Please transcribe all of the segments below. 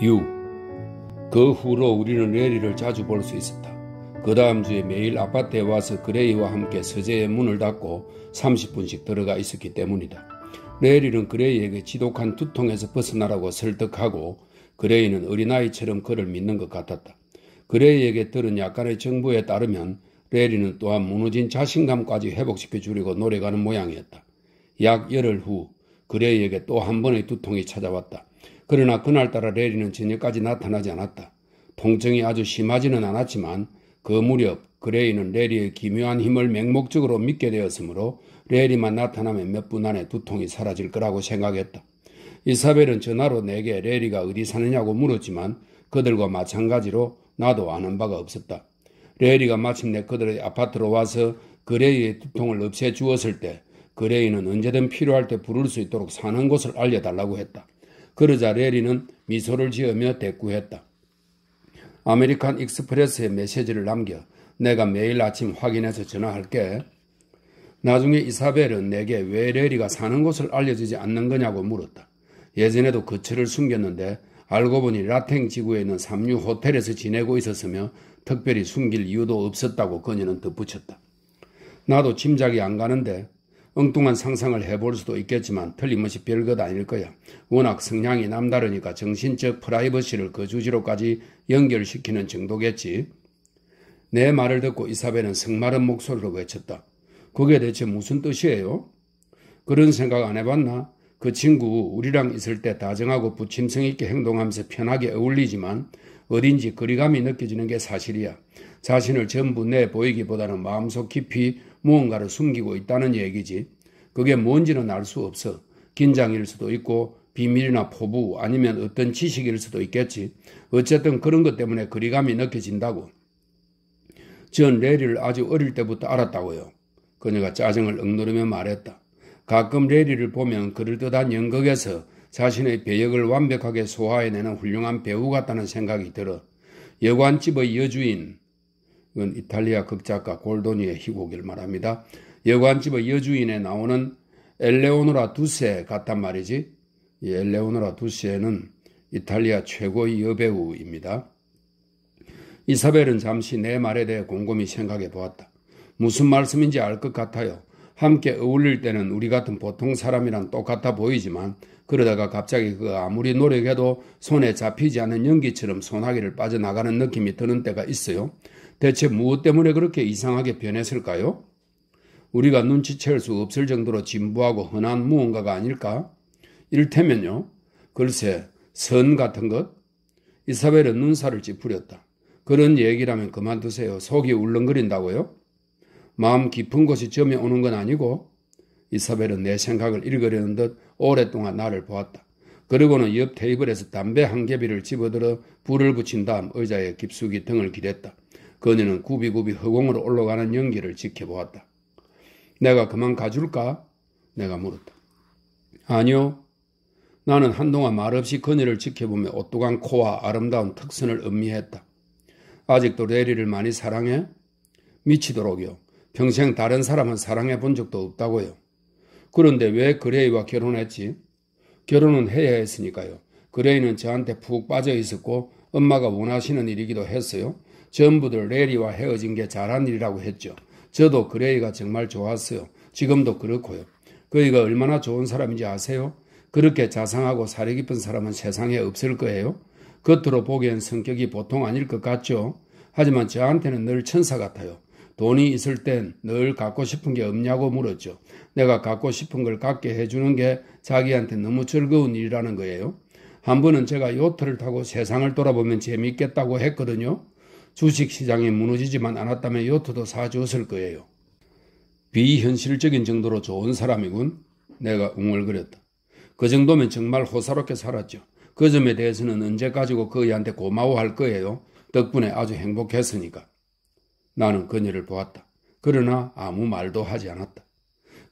6. 그 후로 우리는 레리를 자주 볼 수 있었다. 그 다음 주에 매일 아파트에 와서 그레이와 함께 서재의 문을 닫고 30분씩 들어가 있었기 때문이다. 레리는 그레이에게 지독한 두통에서 벗어나라고 설득하고 그레이는 어린아이처럼 그를 믿는 것 같았다. 그레이에게 들은 약간의 정보에 따르면 레리는 또한 무너진 자신감까지 회복시켜 주려고 노력하는 모양이었다. 약 열흘 후 그레이에게 또 한 번의 두통이 찾아왔다. 그러나 그날따라 레리는 저녁까지 나타나지 않았다. 통증이 아주 심하지는 않았지만 그 무렵 그레이는 레리의 기묘한 힘을 맹목적으로 믿게 되었으므로 레리만 나타나면 몇 분 안에 두통이 사라질 거라고 생각했다. 이사벨은 전화로 내게 레리가 어디 사느냐고 물었지만 그들과 마찬가지로 나도 아는 바가 없었다. 레리가 마침내 그들의 아파트로 와서 그레이의 두통을 없애주었을 때 그레이는 언제든 필요할 때 부를 수 있도록 사는 곳을 알려달라고 했다. 그러자 레리는 미소를 지으며 대꾸했다. 아메리칸 익스프레스에 메시지를 남겨 내가 매일 아침 확인해서 전화할게. 나중에 이사벨은 내게 왜 레리가 사는 곳을 알려주지 않는 거냐고 물었다. 예전에도 거처를 숨겼는데 알고 보니 라탱 지구에 있는 삼류 호텔에서 지내고 있었으며 특별히 숨길 이유도 없었다고 그녀는 덧붙였다. 나도 짐작이 안 가는데 엉뚱한 상상을 해볼 수도 있겠지만 틀림없이 별것 아닐 거야. 워낙 성향이 남다르니까 정신적 프라이버시를 그 주지로까지 연결시키는 정도겠지. 내 말을 듣고 이사벨은 성마른 목소리로 외쳤다. 그게 대체 무슨 뜻이에요? 그런 생각 안 해봤나? 그 친구 우리랑 있을 때 다정하고 부침성 있게 행동하면서 편하게 어울리지만 어딘지 거리감이 느껴지는 게 사실이야. 자신을 전부 내 보이기보다는 마음속 깊이 무언가를 숨기고 있다는 얘기지. 그게 뭔지는 알 수 없어. 긴장일 수도 있고 비밀이나 포부 아니면 어떤 지식일 수도 있겠지. 어쨌든 그런 것 때문에 거리감이 느껴진다고. 전 레리를 아주 어릴 때부터 알았다고요. 그녀가 짜증을 억누르며 말했다. 가끔 레리를 보면 그럴듯한 연극에서 자신의 배역을 완벽하게 소화해내는 훌륭한 배우 같다는 생각이 들어. 여관집의 여주인, 이건 이탈리아 극작가 골도니의 희곡을 말합니다. 여관집의 여주인에 나오는 엘레오노라 두세 같단 말이지. 이 엘레오노라 두세는 이탈리아 최고의 여배우입니다. 이사벨은 잠시 내 말에 대해 곰곰이 생각해 보았다. 무슨 말씀인지 알 것 같아요. 함께 어울릴 때는 우리 같은 보통 사람이랑 똑같아 보이지만 그러다가 갑자기 그 아무리 노력해도 손에 잡히지 않는 연기처럼 소나기를 빠져나가는 느낌이 드는 때가 있어요. 대체 무엇 때문에 그렇게 이상하게 변했을까요? 우리가 눈치챌 수 없을 정도로 진부하고 흔한 무언가가 아닐까? 이를테면요. 글쎄, 선 같은 것? 이사벨은 눈살을 찌푸렸다. 그런 얘기라면 그만두세요. 속이 울렁거린다고요? 마음 깊은 곳이 점에 오는 건 아니고? 이사벨은 내 생각을 읽으려는 듯 오랫동안 나를 보았다. 그러고는 옆 테이블에서 담배 한 개비를 집어들어 불을 붙인 다음 의자에 깊숙이 등을 기댔다. 그녀는 굽이굽이 허공으로 올라가는 연기를 지켜보았다. 내가 그만 가줄까? 내가 물었다. 아니요. 나는 한동안 말없이 그녀를 지켜보며 오똑한 코와 아름다운 턱선을 음미했다. 아직도 레리를 많이 사랑해? 미치도록요. 평생 다른 사람은 사랑해 본 적도 없다고요. 그런데 왜 그레이와 결혼했지? 결혼은 해야 했으니까요. 그레이는 저한테 푹 빠져 있었고 엄마가 원하시는 일이기도 했어요. 전부들 레리와 헤어진 게 잘한 일이라고 했죠. 저도 그레이가 정말 좋았어요. 지금도 그렇고요. 그이가 얼마나 좋은 사람인지 아세요? 그렇게 자상하고 사려 깊은 사람은 세상에 없을 거예요. 겉으로 보기엔 성격이 보통 아닐 것 같죠. 하지만 저한테는 늘 천사 같아요. 돈이 있을 땐 늘 갖고 싶은 게 없냐고 물었죠. 내가 갖고 싶은 걸 갖게 해주는 게 자기한테 너무 즐거운 일이라는 거예요. 한 번은 제가 요트를 타고 세상을 돌아보면 재미있겠다고 했거든요. 주식시장이 무너지지만 않았다면 요트도 사주었을 거예요. 비현실적인 정도로 좋은 사람이군. 내가 웅얼거렸다. 그 정도면 정말 호사롭게 살았죠. 그 점에 대해서는 언제까지고 그이한테 고마워할 거예요. 덕분에 아주 행복했으니까. 나는 그녀를 보았다. 그러나 아무 말도 하지 않았다.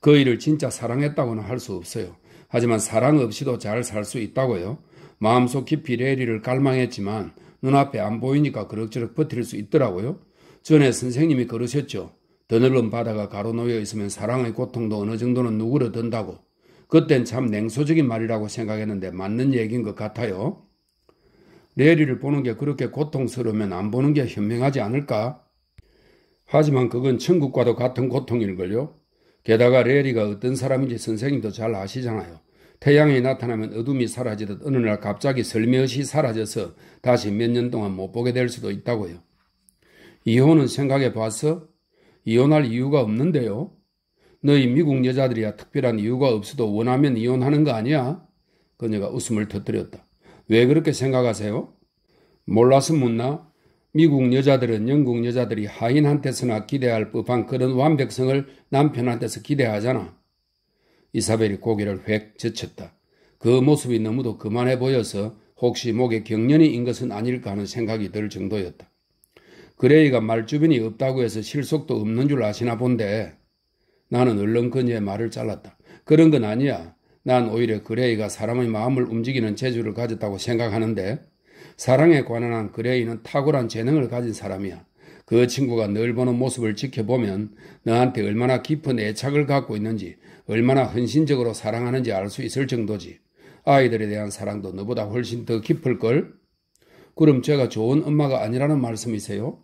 그 일을 진짜 사랑했다고는 할 수 없어요. 하지만 사랑 없이도 잘 살 수 있다고요. 마음속 깊이 레리를 갈망했지만 눈앞에 안 보이니까 그럭저럭 버틸 수 있더라고요. 전에 선생님이 그러셨죠. 드넓은 바다가 가로놓여 있으면 사랑의 고통도 어느 정도는 누그러든다고. 그땐 참 냉소적인 말이라고 생각했는데 맞는 얘기인 것 같아요. 레리를 보는 게 그렇게 고통스러우면 안 보는 게 현명하지 않을까? 하지만 그건 천국과도 같은 고통일걸요. 게다가 레리가 어떤 사람인지 선생님도 잘 아시잖아요. 태양이 나타나면 어둠이 사라지듯 어느 날 갑자기 슬며시 사라져서 다시 몇 년 동안 못 보게 될 수도 있다고요. 이혼은 생각해 봤어? 이혼할 이유가 없는데요. 너희 미국 여자들이야 특별한 이유가 없어도 원하면 이혼하는 거 아니야? 그녀가 웃음을 터뜨렸다. 왜 그렇게 생각하세요? 몰라서 묻나? 미국 여자들은 영국 여자들이 하인한테서나 기대할 법한 그런 완벽성을 남편한테서 기대하잖아. 이사벨이 고개를 획 젖혔다. 그 모습이 너무도 거만해 보여서 혹시 목에 경련이 인 것은 아닐까 하는 생각이 들 정도였다. 그레이가 말주변이 없다고 해서 실속도 없는 줄 아시나 본데. 나는 얼른 그녀의 말을 잘랐다. 그런 건 아니야. 난 오히려 그레이가 사람의 마음을 움직이는 재주를 가졌다고 생각하는데 사랑에 관한 한 그레이는 탁월한 재능을 가진 사람이야. 그 친구가 널 보는 모습을 지켜보면 너한테 얼마나 깊은 애착을 갖고 있는지 얼마나 헌신적으로 사랑하는지 알 수 있을 정도지. 아이들에 대한 사랑도 너보다 훨씬 더 깊을걸? 그럼 제가 좋은 엄마가 아니라는 말씀이세요?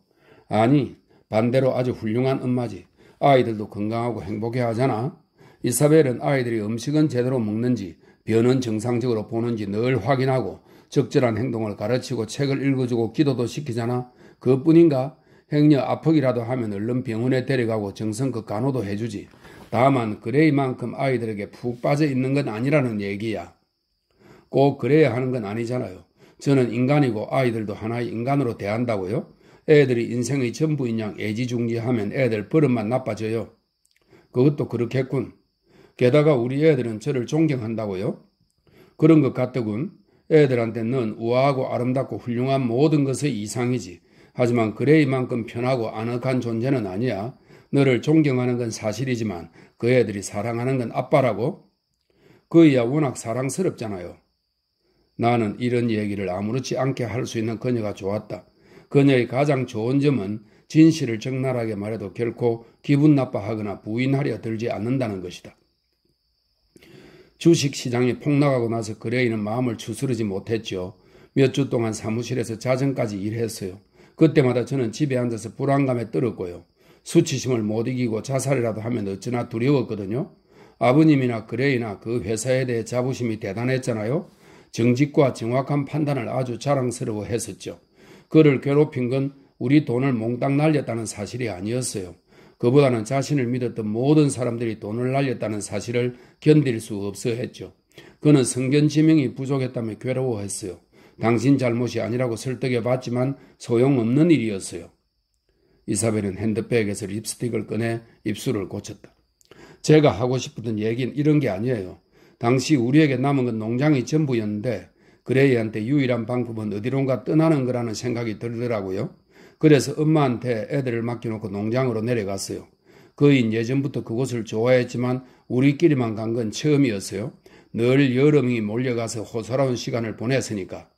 아니, 반대로 아주 훌륭한 엄마지. 아이들도 건강하고 행복해하잖아. 이사벨은 아이들이 음식은 제대로 먹는지 변은 정상적으로 보는지 늘 확인하고 적절한 행동을 가르치고 책을 읽어주고 기도도 시키잖아. 그뿐인가? 행여 아프기라도 하면 얼른 병원에 데려가고 정성껏 간호도 해주지. 다만 그레이만큼 아이들에게 푹 빠져 있는 건 아니라는 얘기야. 꼭 그래야 하는 건 아니잖아요. 저는 인간이고 아이들도 하나의 인간으로 대한다고요? 애들이 인생의 전부인 양 애지중지하면 애들 버릇만 나빠져요. 그것도 그렇겠군. 게다가 우리 애들은 저를 존경한다고요? 그런 것 같더군. 애들한테 넌 우아하고 아름답고 훌륭한 모든 것의 이상이지. 하지만 그레이만큼 편하고 아늑한 존재는 아니야. 너를 존경하는 건 사실이지만 그 애들이 사랑하는 건 아빠라고? 그이야 워낙 사랑스럽잖아요. 나는 이런 얘기를 아무렇지 않게 할 수 있는 그녀가 좋았다. 그녀의 가장 좋은 점은 진실을 적나라하게 말해도 결코 기분 나빠하거나 부인하려 들지 않는다는 것이다. 주식시장이 폭락하고 나서 그레이는 마음을 추스르지 못했죠. 몇 주 동안 사무실에서 자정까지 일했어요. 그때마다 저는 집에 앉아서 불안감에 떨었고요. 수치심을 못 이기고 자살이라도 하면 어쩌나 두려웠거든요. 아버님이나 그레이나 그 회사에 대해 자부심이 대단했잖아요. 정직과 정확한 판단을 아주 자랑스러워했었죠. 그를 괴롭힌 건 우리 돈을 몽땅 날렸다는 사실이 아니었어요. 그보다는 자신을 믿었던 모든 사람들이 돈을 날렸다는 사실을 견딜 수 없어 했죠. 그는 성견지명이 부족했다며 괴로워했어요. 당신 잘못이 아니라고 설득해봤지만 소용없는 일이었어요. 이사벨은 핸드백에서 립스틱을 꺼내 입술을 고쳤다. 제가 하고 싶었던 얘기는 이런 게 아니에요. 당시 우리에게 남은 건 농장이 전부였는데 그레이한테 유일한 방법은 어디론가 떠나는 거라는 생각이 들더라고요. 그래서 엄마한테 애들을 맡겨놓고 농장으로 내려갔어요. 그인 예전부터 그곳을 좋아했지만 우리끼리만 간 건 처음이었어요. 늘 여러 명이 몰려가서 호소로운 시간을 보냈으니까.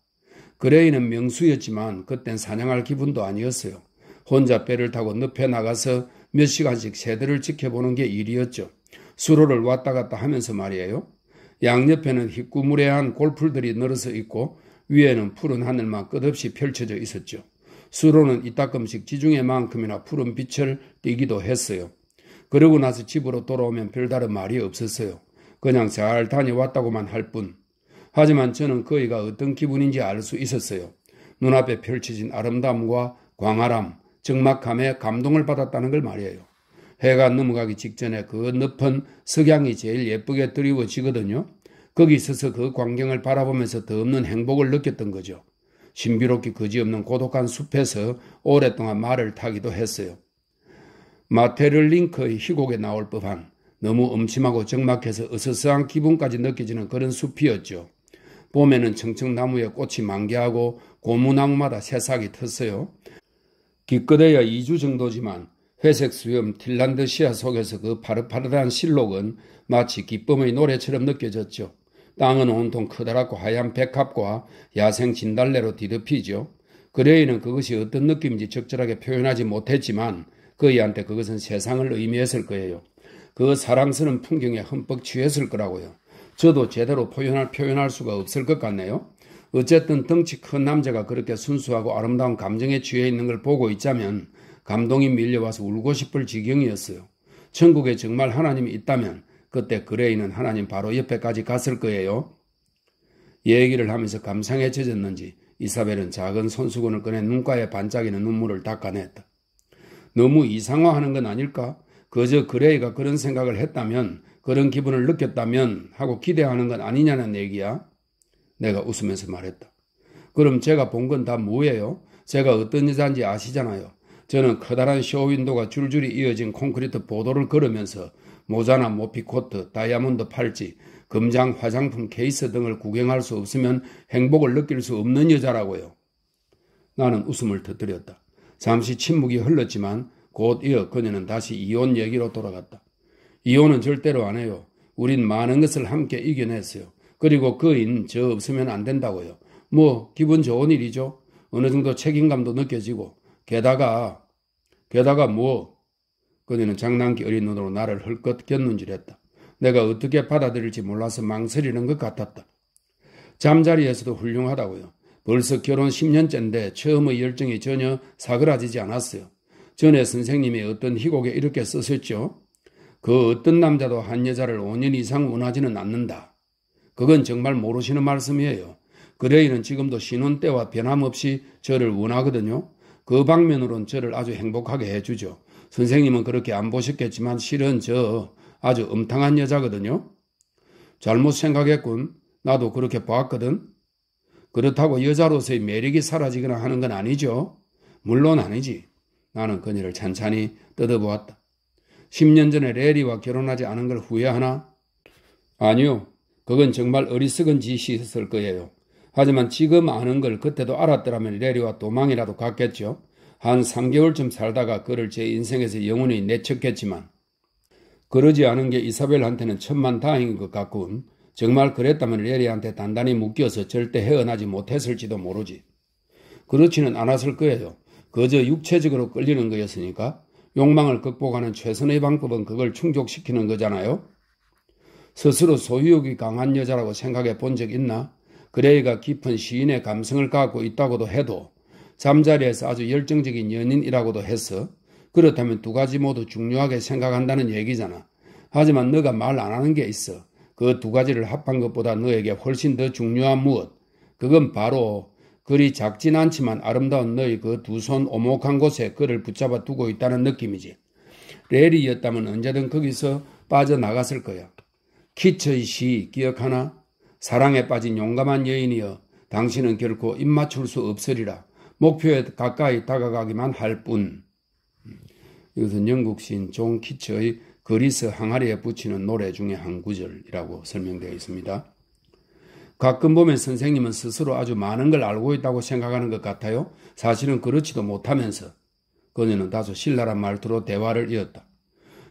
그레이는 명수였지만 그땐 사냥할 기분도 아니었어요. 혼자 배를 타고 늪에 나가서 몇 시간씩 새들을 지켜보는 게 일이었죠. 수로를 왔다 갔다 하면서 말이에요. 양옆에는 희꾸무레한 골풀들이 늘어서 있고 위에는 푸른 하늘만 끝없이 펼쳐져 있었죠. 수로는 이따금씩 지중해만큼이나 푸른 빛을 띠기도 했어요. 그러고 나서 집으로 돌아오면 별다른 말이 없었어요. 그냥 잘 다녀왔다고만 할 뿐. 하지만 저는 그이가 어떤 기분인지 알 수 있었어요. 눈앞에 펼쳐진 아름다움과 광활함, 적막함에 감동을 받았다는 걸 말이에요. 해가 넘어가기 직전에 그 높은 석양이 제일 예쁘게 드리워지거든요. 거기 서서 그 광경을 바라보면서 더 없는 행복을 느꼈던 거죠. 신비롭기 그지없는 고독한 숲에서 오랫동안 말을 타기도 했어요. 마테를링크의 희곡에 나올 법한 너무 음침하고 적막해서 으스스한 기분까지 느껴지는 그런 숲이었죠. 봄에는 청청나무에 꽃이 만개하고 고무나무마다 새싹이 텄어요. 기껏해야 2주 정도지만 회색 수염 틸란드시아 속에서 그 파릇파릇한 실록은 마치 기쁨의 노래처럼 느껴졌죠. 땅은 온통 커다랗고 하얀 백합과 야생 진달래로 뒤덮이죠. 그레이는 그것이 어떤 느낌인지 적절하게 표현하지 못했지만 그이한테 그것은 세상을 의미했을 거예요. 그 사랑스러운 풍경에 흠뻑 취했을 거라고요. 저도 제대로 표현할 수가 없을 것 같네요. 어쨌든 덩치 큰 남자가 그렇게 순수하고 아름다운 감정에 취해 있는 걸 보고 있자면 감동이 밀려와서 울고 싶을 지경이었어요. 천국에 정말 하나님이 있다면 그때 그레이는 하나님 바로 옆에까지 갔을 거예요. 얘기를 하면서 감상에 젖었는지 이사벨은 작은 손수건을 꺼내 눈가에 반짝이는 눈물을 닦아냈다. 너무 이상화하는 건 아닐까? 그저 그레이가 그런 생각을 했다면, 그런 기분을 느꼈다면 하고 기대하는 건 아니냐는 얘기야. 내가 웃으면서 말했다. 그럼 제가 본 건 다 뭐예요? 제가 어떤 여자인지 아시잖아요. 저는 커다란 쇼윈도가 줄줄이 이어진 콘크리트 보도를 걸으면서 모자나 모피 코트, 다이아몬드 팔찌, 금장, 화장품 케이스 등을 구경할 수 없으면 행복을 느낄 수 없는 여자라고요. 나는 웃음을 터뜨렸다. 잠시 침묵이 흘렀지만 곧 이어 그녀는 다시 이혼 얘기로 돌아갔다. 이혼은 절대로 안 해요. 우린 많은 것을 함께 이겨냈어요. 그리고 그인 저 없으면 안 된다고요. 뭐 기분 좋은 일이죠. 어느 정도 책임감도 느껴지고 게다가 뭐? 그녀는 장난기 어린 눈으로 나를 헐끗 곁눈질했다. 내가 어떻게 받아들일지 몰라서 망설이는 것 같았다. 잠자리에서도 훌륭하다고요. 벌써 결혼 10년째인데 처음의 열정이 전혀 사그라지지 않았어요. 전에 선생님이 어떤 희곡에 이렇게 쓰셨죠. 그 어떤 남자도 한 여자를 5년 이상 원하지는 않는다. 그건 정말 모르시는 말씀이에요. 그레이는 지금도 신혼 때와 변함없이 저를 원하거든요. 그 방면으론 저를 아주 행복하게 해주죠. 선생님은 그렇게 안 보셨겠지만 실은 저 아주 음탕한 여자거든요. 잘못 생각했군. 나도 그렇게 봤거든. 그렇다고 여자로서의 매력이 사라지거나 하는 건 아니죠. 물론 아니지. 나는 그녀를 찬찬히 뜯어보았다. 10년 전에 레리와 결혼하지 않은 걸 후회하나? 아니요. 그건 정말 어리석은 짓이었을 거예요. 하지만 지금 아는 걸 그때도 알았더라면 레리와 도망이라도 갔겠죠. 한 3개월쯤 살다가 그를 제 인생에서 영원히 내쳤겠지만 그러지 않은 게 이사벨한테는 천만다행인 것 같군. 정말 그랬다면 레리한테 단단히 묶여서 절대 헤어나지 못했을지도 모르지. 그렇지는 않았을 거예요. 그저 육체적으로 끌리는 거였으니까. 욕망을 극복하는 최선의 방법은 그걸 충족시키는 거잖아요. 스스로 소유욕이 강한 여자라고 생각해 본 적 있나? 그레이가 깊은 시인의 감성을 갖고 있다고도 해도 잠자리에서 아주 열정적인 연인이라고도 했어. 그렇다면 두 가지 모두 중요하게 생각한다는 얘기잖아. 하지만 너가 말 안 하는 게 있어. 그 두 가지를 합한 것보다 너에게 훨씬 더 중요한 무엇. 그건 바로 그리 작진 않지만 아름다운 너의 그 두 손 오목한 곳에 그를 붙잡아 두고 있다는 느낌이지. 레리였다면 언제든 거기서 빠져나갔을 거야. 키처의 시 기억하나? 사랑에 빠진 용감한 여인이여 당신은 결코 입맞출 수 없으리라. 목표에 가까이 다가가기만 할 뿐. 이것은 영국 시인 존 키처의 그리스 항아리에 붙이는 노래 중에 한 구절이라고 설명되어 있습니다. 가끔 보면 선생님은 스스로 아주 많은 걸 알고 있다고 생각하는 것 같아요. 사실은 그렇지도 못하면서. 그녀는 다소 신랄한 말투로 대화를 이었다.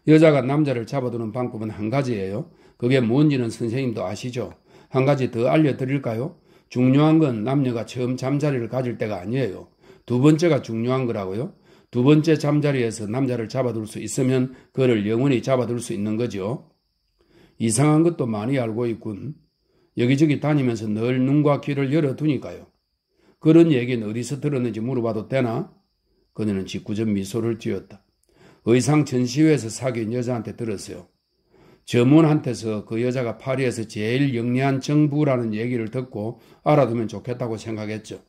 여자가 남자를 잡아두는 방법은 한 가지예요. 그게 뭔지는 선생님도 아시죠? 한 가지 더 알려드릴까요? 중요한 건 남녀가 처음 잠자리를 가질 때가 아니에요. 두 번째가 중요한 거라고요. 두 번째 잠자리에서 남자를 잡아둘 수 있으면 그를 영원히 잡아둘 수 있는 거죠. 이상한 것도 많이 알고 있군. 여기저기 다니면서 늘 눈과 귀를 열어두니까요. 그런 얘기는 어디서 들었는지 물어봐도 되나? 그녀는 짓궂은 미소를 띄었다. 의상 전시회에서 사귄 여자한테 들었어요. 점원한테서 그 여자가 파리에서 제일 영리한 정부라는 얘기를 듣고 알아두면 좋겠다고 생각했죠.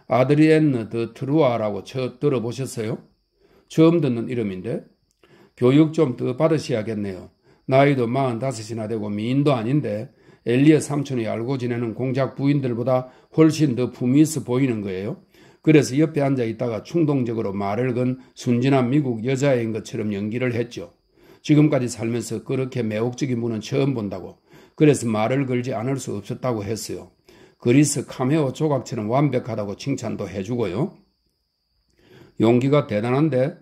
아드리엔느 드 트루아라고 들어보셨어요? 처음 듣는 이름인데 교육 좀 더 받으셔야겠네요. 나이도 45이나 되고 미인도 아닌데 엘리엇 삼촌이 알고 지내는 공작 부인들보다 훨씬 더 품위 있어 보이는 거예요. 그래서 옆에 앉아 있다가 충동적으로 말을 건 순진한 미국 여자애인 것처럼 연기를 했죠. 지금까지 살면서 그렇게 매혹적인 분은 처음 본다고. 그래서 말을 걸지 않을 수 없었다고 했어요. 그리스 카메오 조각처럼 완벽하다고 칭찬도 해주고요. 용기가 대단한데?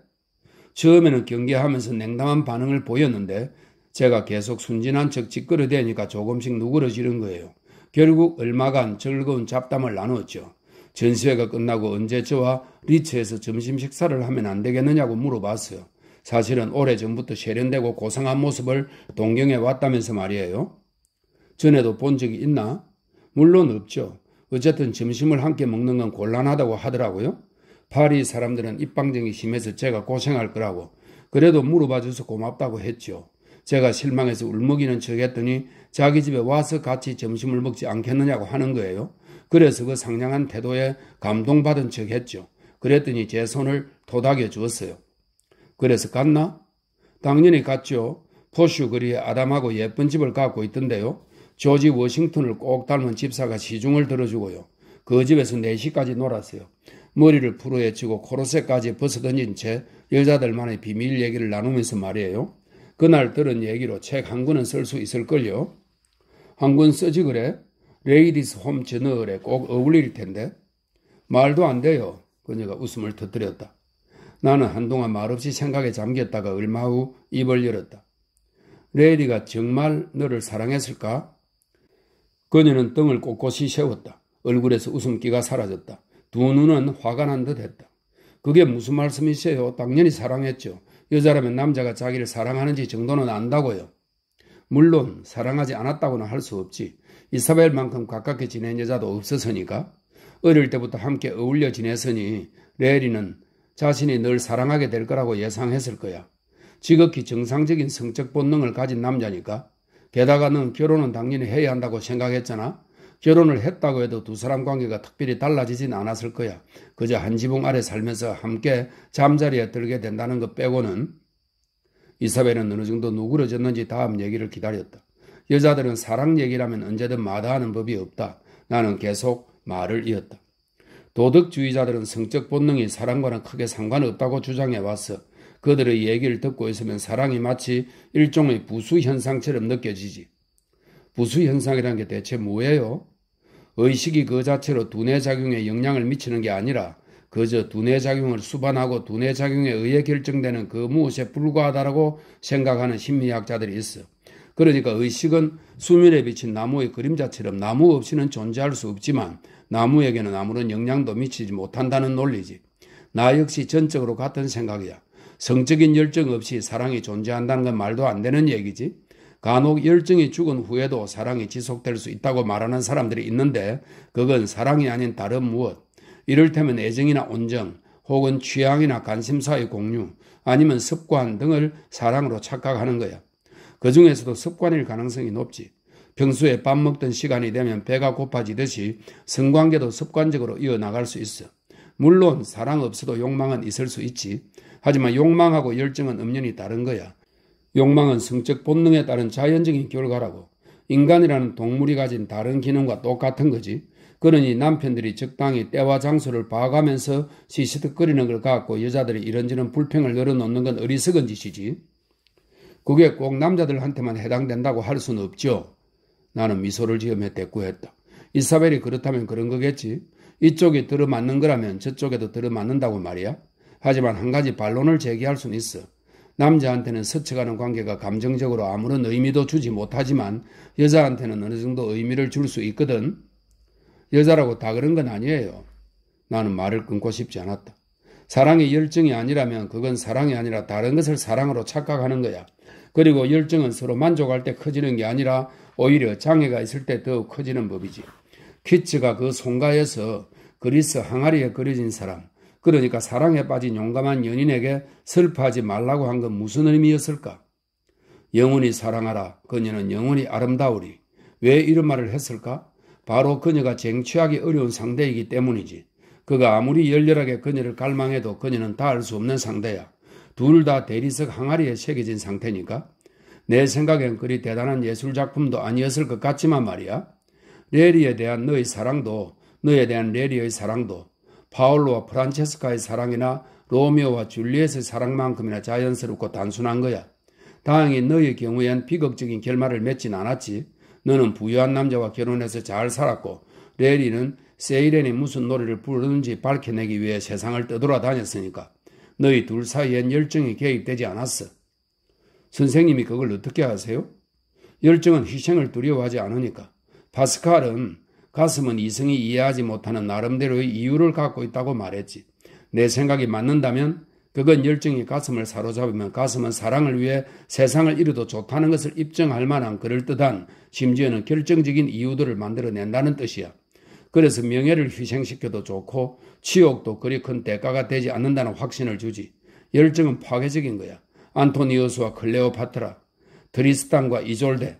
처음에는 경계하면서 냉담한 반응을 보였는데 제가 계속 순진한 척 찌끄러대니까 조금씩 누그러지는 거예요. 결국 얼마간 즐거운 잡담을 나누었죠. 전시회가 끝나고 언제 저와 리츠에서 점심 식사를 하면 안 되겠느냐고 물어봤어요. 사실은 오래전부터 세련되고 고상한 모습을 동경해 왔다면서 말이에요. 전에도 본 적이 있나? 물론 없죠. 어쨌든 점심을 함께 먹는 건 곤란하다고 하더라고요. 파리 사람들은 입방정이 심해서 제가 고생할 거라고. 그래도 물어봐줘서 고맙다고 했죠. 제가 실망해서 울먹이는 척 했더니 자기 집에 와서 같이 점심을 먹지 않겠느냐고 하는 거예요. 그래서 그 상냥한 태도에 감동받은 척 했죠. 그랬더니 제 손을 토닥여 주었어요. 그래서 갔나? 당연히 갔죠. 포슈 거리에 아담하고 예쁜 집을 갖고 있던데요. 조지 워싱턴을 꼭 닮은 집사가 시중을 들어주고요. 그 집에서 4시까지 놀았어요. 머리를 풀어헤치고 코르셋까지 벗어던진 채 여자들만의 비밀 얘기를 나누면서 말이에요. 그날 들은 얘기로 책 한 권은 쓸 수 있을걸요. 한 권 쓰지 그래? 레이디스 홈 저널에 꼭 어울릴 텐데. 말도 안 돼요. 그녀가 웃음을 터뜨렸다. 나는 한동안 말없이 생각에 잠겼다가 얼마 후 입을 열었다. 레이디가 정말 너를 사랑했을까? 그녀는 등을 꼿꼿이 세웠다. 얼굴에서 웃음기가 사라졌다. 두 눈은 화가 난 듯했다. 그게 무슨 말씀이세요? 당연히 사랑했죠. 여자라면 남자가 자기를 사랑하는지 정도는 안다고요. 물론 사랑하지 않았다고는 할 수 없지. 이사벨만큼 가깝게 지낸 여자도 없었으니까. 어릴 때부터 함께 어울려 지냈으니 레리는 자신이 늘 사랑하게 될 거라고 예상했을 거야. 지극히 정상적인 성적 본능을 가진 남자니까. 게다가 넌 결혼은 당연히 해야 한다고 생각했잖아. 결혼을 했다고 해도 두 사람 관계가 특별히 달라지진 않았을 거야. 그저 한 지붕 아래 살면서 함께 잠자리에 들게 된다는 것 빼고는. 이사벨은 어느 정도 누그러졌는지 다음 얘기를 기다렸다. 여자들은 사랑 얘기라면 언제든 마다하는 법이 없다. 나는 계속 말을 이었다. 도덕주의자들은 성적 본능이 사랑과는 크게 상관없다고 주장해왔어. 그들의 얘기를 듣고 있으면 사랑이 마치 일종의 부수현상처럼 느껴지지. 부수현상이라는 게 대체 뭐예요? 의식이 그 자체로 두뇌작용에 영향을 미치는 게 아니라 그저 두뇌작용을 수반하고 두뇌작용에 의해 결정되는 그 무엇에 불과하다라고 생각하는 심리학자들이 있어. 그러니까 의식은 수면에 비친 나무의 그림자처럼 나무 없이는 존재할 수 없지만 나무에게는 아무런 영향도 미치지 못한다는 논리지. 나 역시 전적으로 같은 생각이야. 성적인 열정 없이 사랑이 존재한다는 건 말도 안 되는 얘기지. 간혹 열정이 죽은 후에도 사랑이 지속될 수 있다고 말하는 사람들이 있는데 그건 사랑이 아닌 다른 무엇. 이를테면 애정이나 온정 혹은 취향이나 관심사의 공유 아니면 습관 등을 사랑으로 착각하는 거야. 그 중에서도 습관일 가능성이 높지. 평소에 밥 먹던 시간이 되면 배가 고파지듯이 성관계도 습관적으로 이어나갈 수 있어. 물론 사랑 없어도 욕망은 있을 수 있지. 하지만 욕망하고 열정은 엄연히 다른 거야. 욕망은 성적 본능에 따른 자연적인 결과라고. 인간이라는 동물이 가진 다른 기능과 똑같은 거지. 그러니 남편들이 적당히 때와 장소를 봐가면서 시시득거리는 걸 갖고 여자들이 이런저런 불평을 늘어놓는 건 어리석은 짓이지. 그게 꼭 남자들한테만 해당된다고 할 수는 없죠. 나는 미소를 지으며 대꾸했다. 이사벨이 그렇다면 그런 거겠지. 이쪽이 들어맞는 거라면 저쪽에도 들어맞는다고 말이야. 하지만 한 가지 반론을 제기할 수는 있어. 남자한테는 스쳐가는 관계가 감정적으로 아무런 의미도 주지 못하지만 여자한테는 어느 정도 의미를 줄 수 있거든. 여자라고 다 그런 건 아니에요. 나는 말을 끊고 싶지 않았다. 사랑이 열정이 아니라면 그건 사랑이 아니라 다른 것을 사랑으로 착각하는 거야. 그리고 열정은 서로 만족할 때 커지는 게 아니라 오히려 장애가 있을 때 더욱 커지는 법이지. 키츠가 그 송가에서 그리스 항아리에 그려진 사람, 그러니까 사랑에 빠진 용감한 연인에게 슬퍼하지 말라고 한 건 무슨 의미였을까? 영원히 사랑하라. 그녀는 영원히 아름다우리. 왜 이런 말을 했을까? 바로 그녀가 쟁취하기 어려운 상대이기 때문이지. 그가 아무리 열렬하게 그녀를 갈망해도 그녀는 닿을 수 없는 상대야. 둘 다 대리석 항아리에 새겨진 상태니까. 내 생각엔 그리 대단한 예술작품도 아니었을 것 같지만 말이야. 레리에 대한 너의 사랑도 너에 대한 레리의 사랑도 파울로와 프란체스카의 사랑이나 로미오와 줄리엣의 사랑만큼이나 자연스럽고 단순한 거야. 다행히 너의 경우엔 비극적인 결말을 맺진 않았지. 너는 부유한 남자와 결혼해서 잘 살았고 레리는 세이렌이 무슨 노래를 부르는지 밝혀내기 위해 세상을 떠돌아다녔으니까 너희 둘 사이엔 열정이 개입되지 않았어. 선생님이 그걸 어떻게 아세요? 열정은 희생을 두려워하지 않으니까. 파스칼은 가슴은 이성이 이해하지 못하는 나름대로의 이유를 갖고 있다고 말했지. 내 생각이 맞는다면 그건 열정이 가슴을 사로잡으면 가슴은 사랑을 위해 세상을 잃어도 좋다는 것을 입증할 만한 그럴듯한 심지어는 결정적인 이유들을 만들어낸다는 뜻이야. 그래서 명예를 희생시켜도 좋고 치욕도 그리 큰 대가가 되지 않는다는 확신을 주지. 열정은 파괴적인 거야. 안토니우스와 클레오파트라, 드리스탄과 이졸데.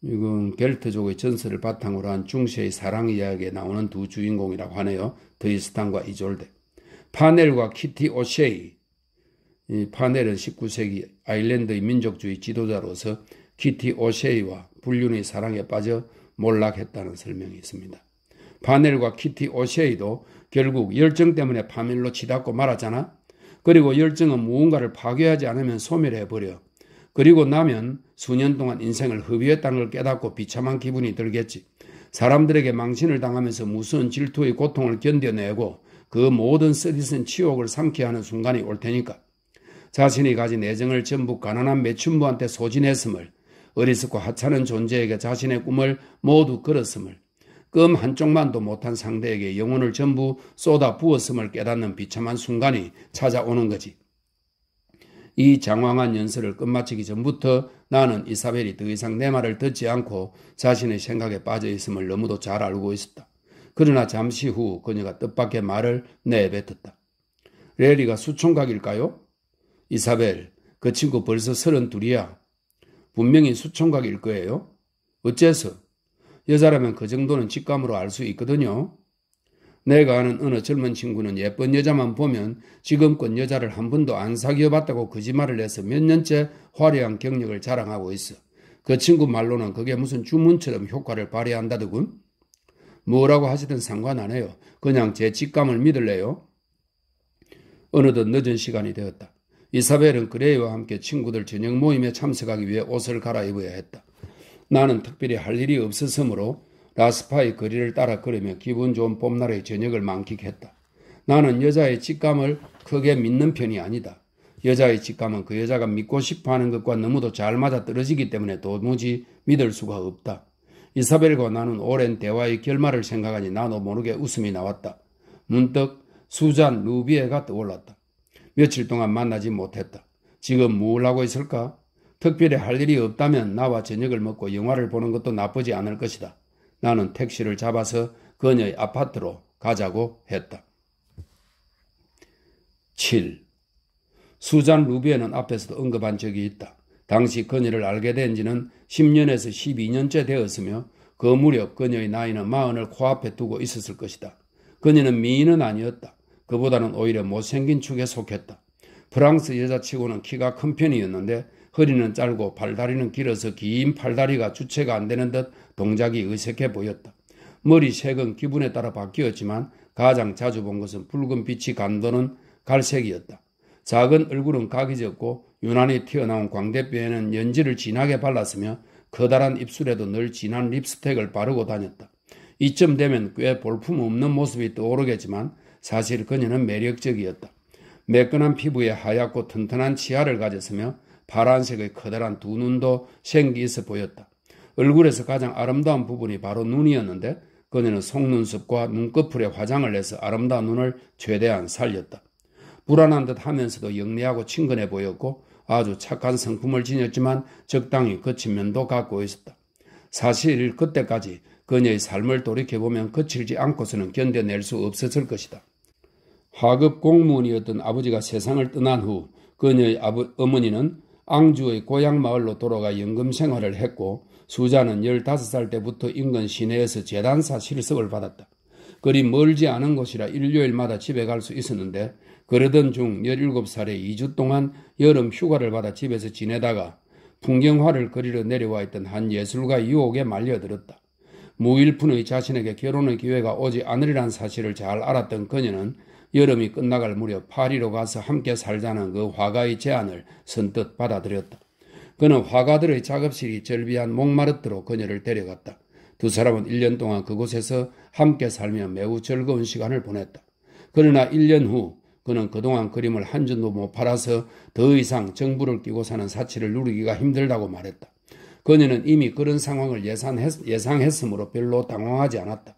이건 겔트족의 전설을 바탕으로 한 중세의 사랑 이야기에 나오는 두 주인공이라고 하네요. 드리스탄과 이졸데. 파넬과 키티 오셰이. 이 파넬은 19세기 아일랜드의 민족주의 지도자로서 키티 오셰이와 불륜의 사랑에 빠져 몰락했다는 설명이 있습니다. 파넬과 키티 오셰이도 결국 열정 때문에 파멸로 치닫고 말았잖아. 그리고 열정은 무언가를 파괴하지 않으면 소멸해버려. 그리고 나면 수년 동안 인생을 허비했다는 걸 깨닫고 비참한 기분이 들겠지. 사람들에게 망신을 당하면서 무서운 질투의 고통을 견뎌내고 그 모든 쓰디쓴 치욕을 삼게 하는 순간이 올 테니까. 자신이 가진 애정을 전부 가난한 매춘부한테 소진했음을, 어리석고 하찮은 존재에게 자신의 꿈을 모두 걸었음을, 껌 한쪽만도 못한 상대에게 영혼을 전부 쏟아 부었음을 깨닫는 비참한 순간이 찾아오는 거지. 이 장황한 연설을 끝마치기 전부터 나는 이사벨이 더 이상 내 말을 듣지 않고 자신의 생각에 빠져 있음을 너무도 잘 알고 있었다. 그러나 잠시 후 그녀가 뜻밖의 말을 내뱉었다. 레리가 수총각일까요? 이사벨, 그 친구 벌써 32이야. 분명히 수총각일 거예요. 어째서? 여자라면 그 정도는 직감으로 알 수 있거든요. 내가 아는 어느 젊은 친구는 예쁜 여자만 보면 지금껏 여자를 한 번도 안 사귀어봤다고 거짓말을 해서 몇 년째 화려한 경력을 자랑하고 있어. 그 친구 말로는 그게 무슨 주문처럼 효과를 발휘한다더군. 뭐라고 하시든 상관 안 해요. 그냥 제 직감을 믿을래요? 어느덧 늦은 시간이 되었다. 이사벨은 그레이와 함께 친구들 저녁 모임에 참석하기 위해 옷을 갈아입어야 했다. 나는 특별히 할 일이 없었으므로 라스파의 거리를 따라 걸으며 기분 좋은 봄날의 저녁을 만끽했다. 나는 여자의 직감을 크게 믿는 편이 아니다. 여자의 직감은 그 여자가 믿고 싶어하는 것과 너무도 잘 맞아떨어지기 때문에 도무지 믿을 수가 없다. 이사벨과 나는 오랜 대화의 결말을 생각하니 나도 모르게 웃음이 나왔다. 문득 수잔 루비에가 떠올랐다. 며칠 동안 만나지 못했다. 지금 뭘 하고 있을까? 특별히 할 일이 없다면 나와 저녁을 먹고 영화를 보는 것도 나쁘지 않을 것이다. 나는 택시를 잡아서 그녀의 아파트로 가자고 했다. 7. 수잔 루비에는 앞에서도 언급한 적이 있다. 당시 그녀를 알게 된 지는 10년에서 12년째 되었으며 그 무렵 그녀의 나이는 40을 코앞에 두고 있었을 것이다. 그녀는 미인은 아니었다. 그보다는 오히려 못생긴 축에 속했다. 프랑스 여자치고는 키가 큰 편이었는데 허리는 짧고 팔다리는 길어서 긴 팔다리가 주체가 안 되는 듯 동작이 어색해 보였다. 머리 색은 기분에 따라 바뀌었지만 가장 자주 본 것은 붉은 빛이 감도는 갈색이었다. 작은 얼굴은 각이 졌고 유난히 튀어나온 광대뼈에는 연지를 진하게 발랐으며 커다란 입술에도 늘 진한 립스틱을 바르고 다녔다. 이쯤 되면 꽤 볼품없는 모습이 떠오르겠지만 사실 그녀는 매력적이었다. 매끈한 피부에 하얗고 튼튼한 치아를 가졌으며 파란색의 커다란 두 눈도 생기 있어 보였다. 얼굴에서 가장 아름다운 부분이 바로 눈이었는데 그녀는 속눈썹과 눈꺼풀에 화장을 해서 아름다운 눈을 최대한 살렸다. 불안한 듯 하면서도 영리하고 친근해 보였고 아주 착한 성품을 지녔지만 적당히 거친 면도 갖고 있었다. 사실 그때까지 그녀의 삶을 돌이켜보면 거칠지 않고서는 견뎌낼 수 없었을 것이다. 하급 공무원이었던 아버지가 세상을 떠난 후 그녀의 어머니는 앙주의 고향 마을로 돌아가 연금 생활을 했고 수자는 15살 때부터 인근 시내에서 재단사 실습을 받았다. 그리 멀지 않은 곳이라 일요일마다 집에 갈 수 있었는데 그러던 중 17살에 2주 동안 여름 휴가를 받아 집에서 지내다가 풍경화를 그리러 내려와 있던 한 예술가 유혹에 말려들었다. 무일푼의 자신에게 결혼의 기회가 오지 않으리란 사실을 잘 알았던 그녀는 여름이 끝나갈 무렵 파리로 가서 함께 살자는 그 화가의 제안을 선뜻 받아들였다. 그는 화가들의 작업실이 절비한 몽마르트로 그녀를 데려갔다. 두 사람은 1년 동안 그곳에서 함께 살며 매우 즐거운 시간을 보냈다. 그러나 1년 후 그는 그동안 그림을 한 점도 못 팔아서 더 이상 정부를 끼고 사는 사치를 누리기가 힘들다고 말했다. 그녀는 이미 그런 상황을 예상했으므로 별로 당황하지 않았다.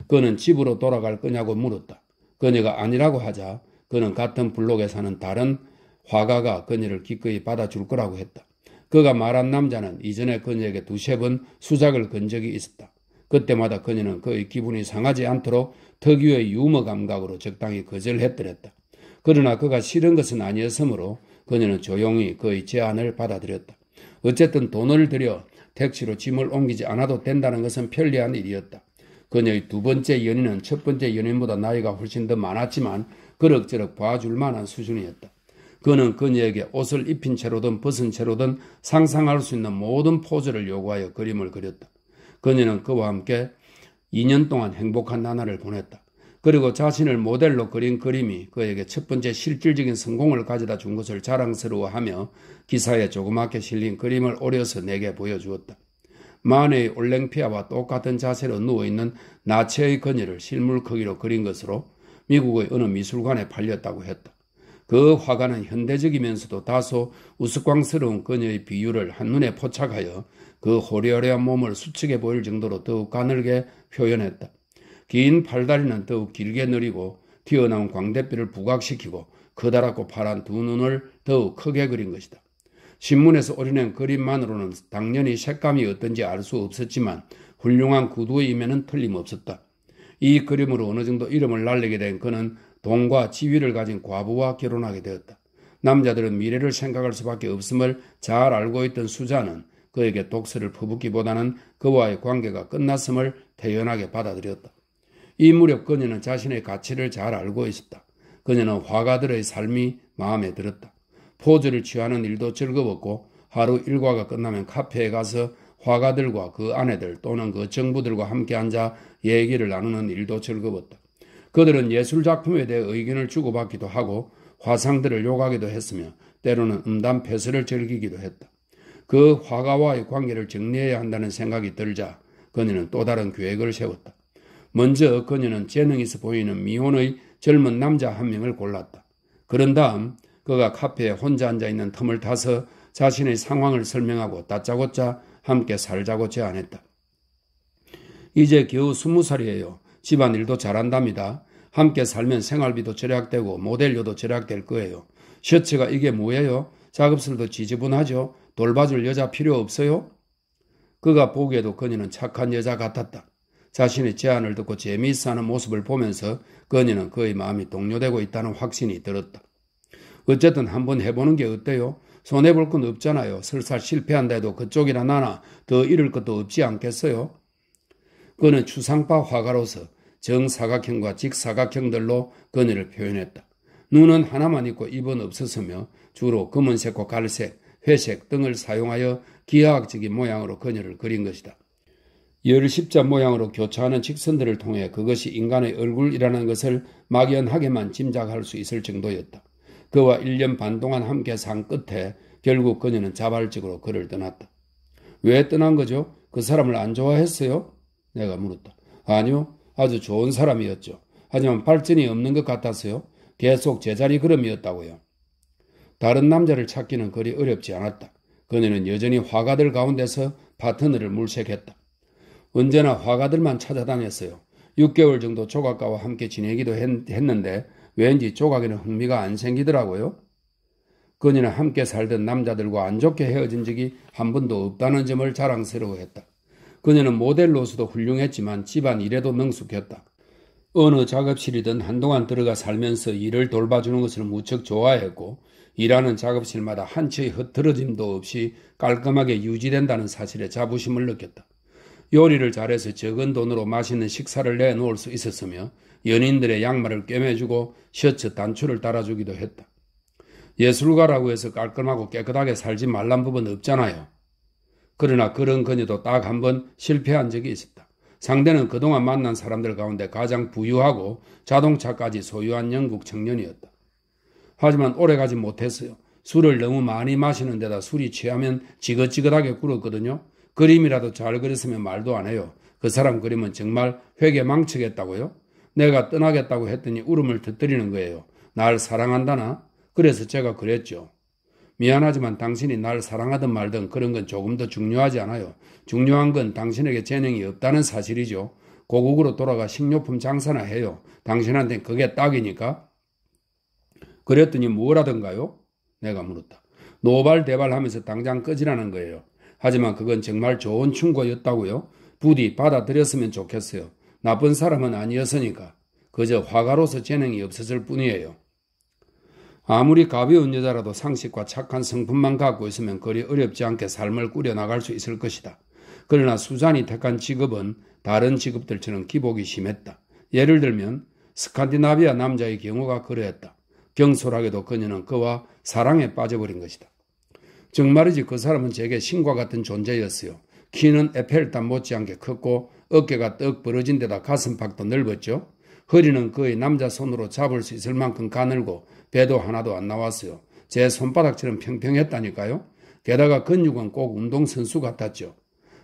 그는 집으로 돌아갈 거냐고 물었다. 그녀가 아니라고 하자 그는 같은 블록에 사는 다른 화가가 그녀를 기꺼이 받아줄 거라고 했다. 그가 말한 남자는 이전에 그녀에게 2-3번 수작을 건 적이 있었다. 그때마다 그녀는 그의 기분이 상하지 않도록 특유의 유머 감각으로 적당히 거절했더랬다. 그러나 그가 싫은 것은 아니었으므로 그녀는 조용히 그의 제안을 받아들였다. 어쨌든 돈을 들여 택시로 짐을 옮기지 않아도 된다는 것은 편리한 일이었다. 그녀의 두 번째 연인은 첫 번째 연인보다 나이가 훨씬 더 많았지만 그럭저럭 봐줄 만한 수준이었다. 그는 그녀에게 옷을 입힌 채로든 벗은 채로든 상상할 수 있는 모든 포즈를 요구하여 그림을 그렸다. 그녀는 그와 함께 2년 동안 행복한 나날을 보냈다. 그리고 자신을 모델로 그린 그림이 그에게 첫 번째 실질적인 성공을 가져다 준 것을 자랑스러워하며 기사에 조그맣게 실린 그림을 오려서 내게 보여주었다. 만해의 올랭피아와 똑같은 자세로 누워있는 나체의 그녀를 실물 크기로 그린 것으로 미국의 어느 미술관에 팔렸다고 했다. 그 화가는 현대적이면서도 다소 우스꽝스러운 그녀의 비율을 한눈에 포착하여 그 호리호리한 몸을 수척해 보일 정도로 더욱 가늘게 표현했다. 긴 팔다리는 더욱 길게 늘리고 튀어나온 광대뼈를 부각시키고 커다랗고 파란 두 눈을 더욱 크게 그린 것이다. 신문에서 오려낸 그림만으로는 당연히 색감이 어떤지 알 수 없었지만 훌륭한 구두의 임에는 틀림없었다. 이 그림으로 어느 정도 이름을 날리게 된 그는 돈과 지위를 가진 과부와 결혼하게 되었다. 남자들은 미래를 생각할 수밖에 없음을 잘 알고 있던 수자는 그에게 독서를 퍼붓기보다는 그와의 관계가 끝났음을 태연하게 받아들였다. 이 무렵 그녀는 자신의 가치를 잘 알고 있었다. 그녀는 화가들의 삶이 마음에 들었다. 포즈를 취하는 일도 즐거웠고 하루 일과가 끝나면 카페에 가서 화가들과 그 아내들 또는 그 정부들과 함께 앉아 얘기를 나누는 일도 즐거웠다. 그들은 예술작품에 대해 의견을 주고받기도 하고 화상들을 요구하기도 했으며 때로는 음담패설을 즐기기도 했다. 그 화가와의 관계를 정리해야 한다는 생각이 들자 그녀는 또 다른 계획을 세웠다. 먼저 그녀는 재능 있어 보이는 미혼의 젊은 남자 한 명을 골랐다. 그런 다음 그가 카페에 혼자 앉아있는 틈을 타서 자신의 상황을 설명하고 다짜고짜 함께 살자고 제안했다. 이제 겨우 20살이에요. 집안일도 잘한답니다. 함께 살면 생활비도 절약되고 모델료도 절약될 거예요. 셔츠가 이게 뭐예요? 작업실도 지저분하죠? 돌봐줄 여자 필요 없어요? 그가 보기에도 그녀는 착한 여자 같았다. 자신의 제안을 듣고 재미있어하는 모습을 보면서 그녀는 그의 마음이 동요되고 있다는 확신이 들었다. 어쨌든 한번 해보는 게 어때요? 손해볼 건 없잖아요. 설사 실패한다 해도 그쪽이나 나나 더 잃을 것도 없지 않겠어요? 그는 추상파 화가로서 정사각형과 직사각형들로 그녀를 표현했다. 눈은 하나만 있고 입은 없었으며 주로 검은색과 갈색, 회색 등을 사용하여 기하학적인 모양으로 그녀를 그린 것이다. 열 십자 모양으로 교차하는 직선들을 통해 그것이 인간의 얼굴이라는 것을 막연하게만 짐작할 수 있을 정도였다. 그와 1년 반 동안 함께 산 끝에 결국 그녀는 자발적으로 그를 떠났다. 왜 떠난 거죠? 그 사람을 안 좋아했어요? 내가 물었다. 아니요. 아주 좋은 사람이었죠. 하지만 발전이 없는 것 같았어요. 계속 제자리 걸음이었다고요. 다른 남자를 찾기는 그리 어렵지 않았다. 그녀는 여전히 화가들 가운데서 파트너를 물색했다. 언제나 화가들만 찾아다녔어요. 6개월 정도 조각가와 함께 지내기도 했는데 왠지 조각에는 흥미가 안 생기더라고요. 그녀는 함께 살던 남자들과 안 좋게 헤어진 적이 한 번도 없다는 점을 자랑스러워했다. 그녀는 모델로서도 훌륭했지만 집안 일에도 능숙했다. 어느 작업실이든 한동안 들어가 살면서 일을 돌봐주는 것을 무척 좋아했고 일하는 작업실마다 한치의 흐트러짐도 없이 깔끔하게 유지된다는 사실에 자부심을 느꼈다. 요리를 잘해서 적은 돈으로 맛있는 식사를 내놓을 수 있었으며 연인들의 양말을 꿰매주고 셔츠 단추를 달아주기도 했다. 예술가라고 해서 깔끔하고 깨끗하게 살지 말란 법은 없잖아요. 그러나 그런 그녀도 딱 한 번 실패한 적이 있었다. 상대는 그동안 만난 사람들 가운데 가장 부유하고 자동차까지 소유한 영국 청년이었다. 하지만 오래가지 못했어요. 술을 너무 많이 마시는 데다 술이 취하면 지긋지긋하게 굴었거든요. 그림이라도 잘 그렸으면 말도 안 해요. 그 사람 그림은 정말 회개망치겠다고요? 내가 떠나겠다고 했더니 울음을 터뜨리는 거예요. 날 사랑한다나? 그래서 제가 그랬죠. 미안하지만 당신이 날 사랑하든 말든 그런 건 조금 더 중요하지 않아요. 중요한 건 당신에게 재능이 없다는 사실이죠. 고국으로 돌아가 식료품 장사나 해요. 당신한테는 그게 딱이니까. 그랬더니 뭘 하던가요? 내가 물었다. 노발대발하면서 당장 꺼지라는 거예요. 하지만 그건 정말 좋은 충고였다고요. 부디 받아들였으면 좋겠어요. 나쁜 사람은 아니었으니까. 그저 화가로서 재능이 없었을 뿐이에요. 아무리 가벼운 여자라도 상식과 착한 성품만 갖고 있으면 그리 어렵지 않게 삶을 꾸려나갈 수 있을 것이다. 그러나 수잔이 택한 직업은 다른 직업들처럼 기복이 심했다. 예를 들면 스칸디나비아 남자의 경우가 그러했다. 경솔하게도 그녀는 그와 사랑에 빠져버린 것이다. 정말이지 그 사람은 제게 신과 같은 존재였어요. 키는 에펠탑 못지않게 컸고 어깨가 떡 벌어진 데다 가슴팍도 넓었죠. 허리는 거의 남자 손으로 잡을 수 있을 만큼 가늘고 배도 하나도 안 나왔어요. 제 손바닥처럼 평평했다니까요. 게다가 근육은 꼭 운동선수 같았죠.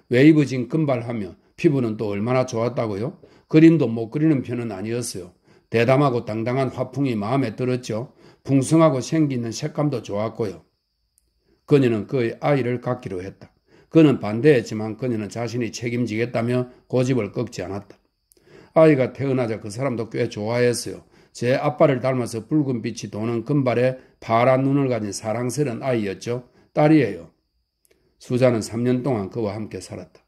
웨이브진 금발하며 피부는 또 얼마나 좋았다고요? 그림도 못 그리는 편은 아니었어요. 대담하고 당당한 화풍이 마음에 들었죠. 풍성하고 생기 있는 색감도 좋았고요. 그녀는 그의 아이를 갖기로 했다. 그는 반대했지만 그녀는 자신이 책임지겠다며 고집을 꺾지 않았다. 아이가 태어나자 그 사람도 꽤 좋아했어요. 제 아빠를 닮아서 붉은 빛이 도는 금발에 파란 눈을 가진 사랑스러운 아이였죠. 딸이에요. 수잔은 3년 동안 그와 함께 살았다.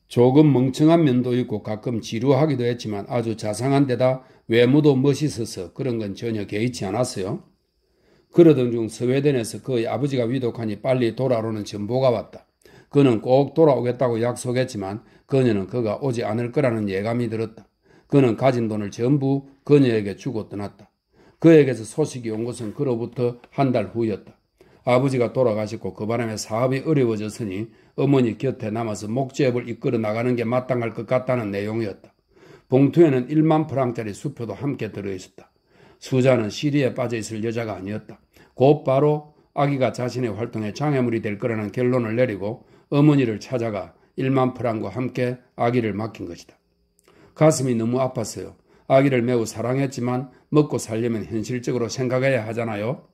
조금 멍청한 면도 있고 가끔 지루하기도 했지만 아주 자상한 데다 외모도 멋있어서 그런 건 전혀 개의치 않았어요. 그러던 중 스웨덴에서 그의 아버지가 위독하니 빨리 돌아오는 전보가 왔다. 그는 꼭 돌아오겠다고 약속했지만 그녀는 그가 오지 않을 거라는 예감이 들었다. 그는 가진 돈을 전부 그녀에게 주고 떠났다. 그에게서 소식이 온 것은 그로부터 한 달 후였다. 아버지가 돌아가셨고 그 바람에 사업이 어려워졌으니 어머니 곁에 남아서 목재업을 이끌어 나가는 게 마땅할 것 같다는 내용이었다. 봉투에는 1만 프랑짜리 수표도 함께 들어있었다. 수잔은 시리에 빠져있을 여자가 아니었다. 곧바로 아기가 자신의 활동에 장애물이 될 거라는 결론을 내리고 어머니를 찾아가 1만 프랑과 함께 아기를 맡긴 것이다. 가슴이 너무 아팠어요. 아기를 매우 사랑했지만 먹고 살려면 현실적으로 생각해야 하잖아요.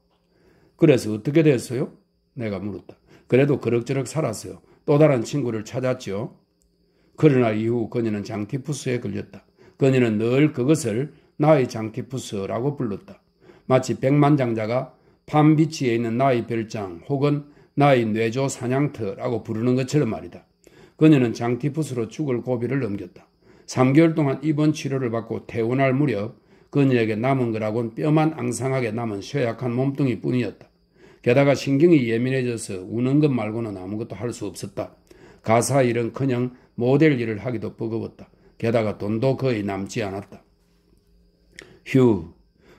그래서 어떻게 됐어요? 내가 물었다. 그래도 그럭저럭 살았어요. 또 다른 친구를 찾았죠. 그러나 이후 그녀는 장티푸스에 걸렸다. 그녀는 늘 그것을 나의 장티푸스라고 불렀다. 마치 백만장자가 팜비치에 있는 나의 별장 혹은 나의 뇌조 사냥터라고 부르는 것처럼 말이다. 그녀는 장티푸스로 죽을 고비를 넘겼다. 3개월 동안 입원 치료를 받고 퇴원할 무렵 그녀에게 남은 거라곤 뼈만 앙상하게 남은 쇠약한 몸뚱이 뿐이었다. 게다가 신경이 예민해져서 우는 것 말고는 아무것도 할 수 없었다. 가사 일은커녕 모델 일을 하기도 버거웠다. 게다가 돈도 거의 남지 않았다. 휴,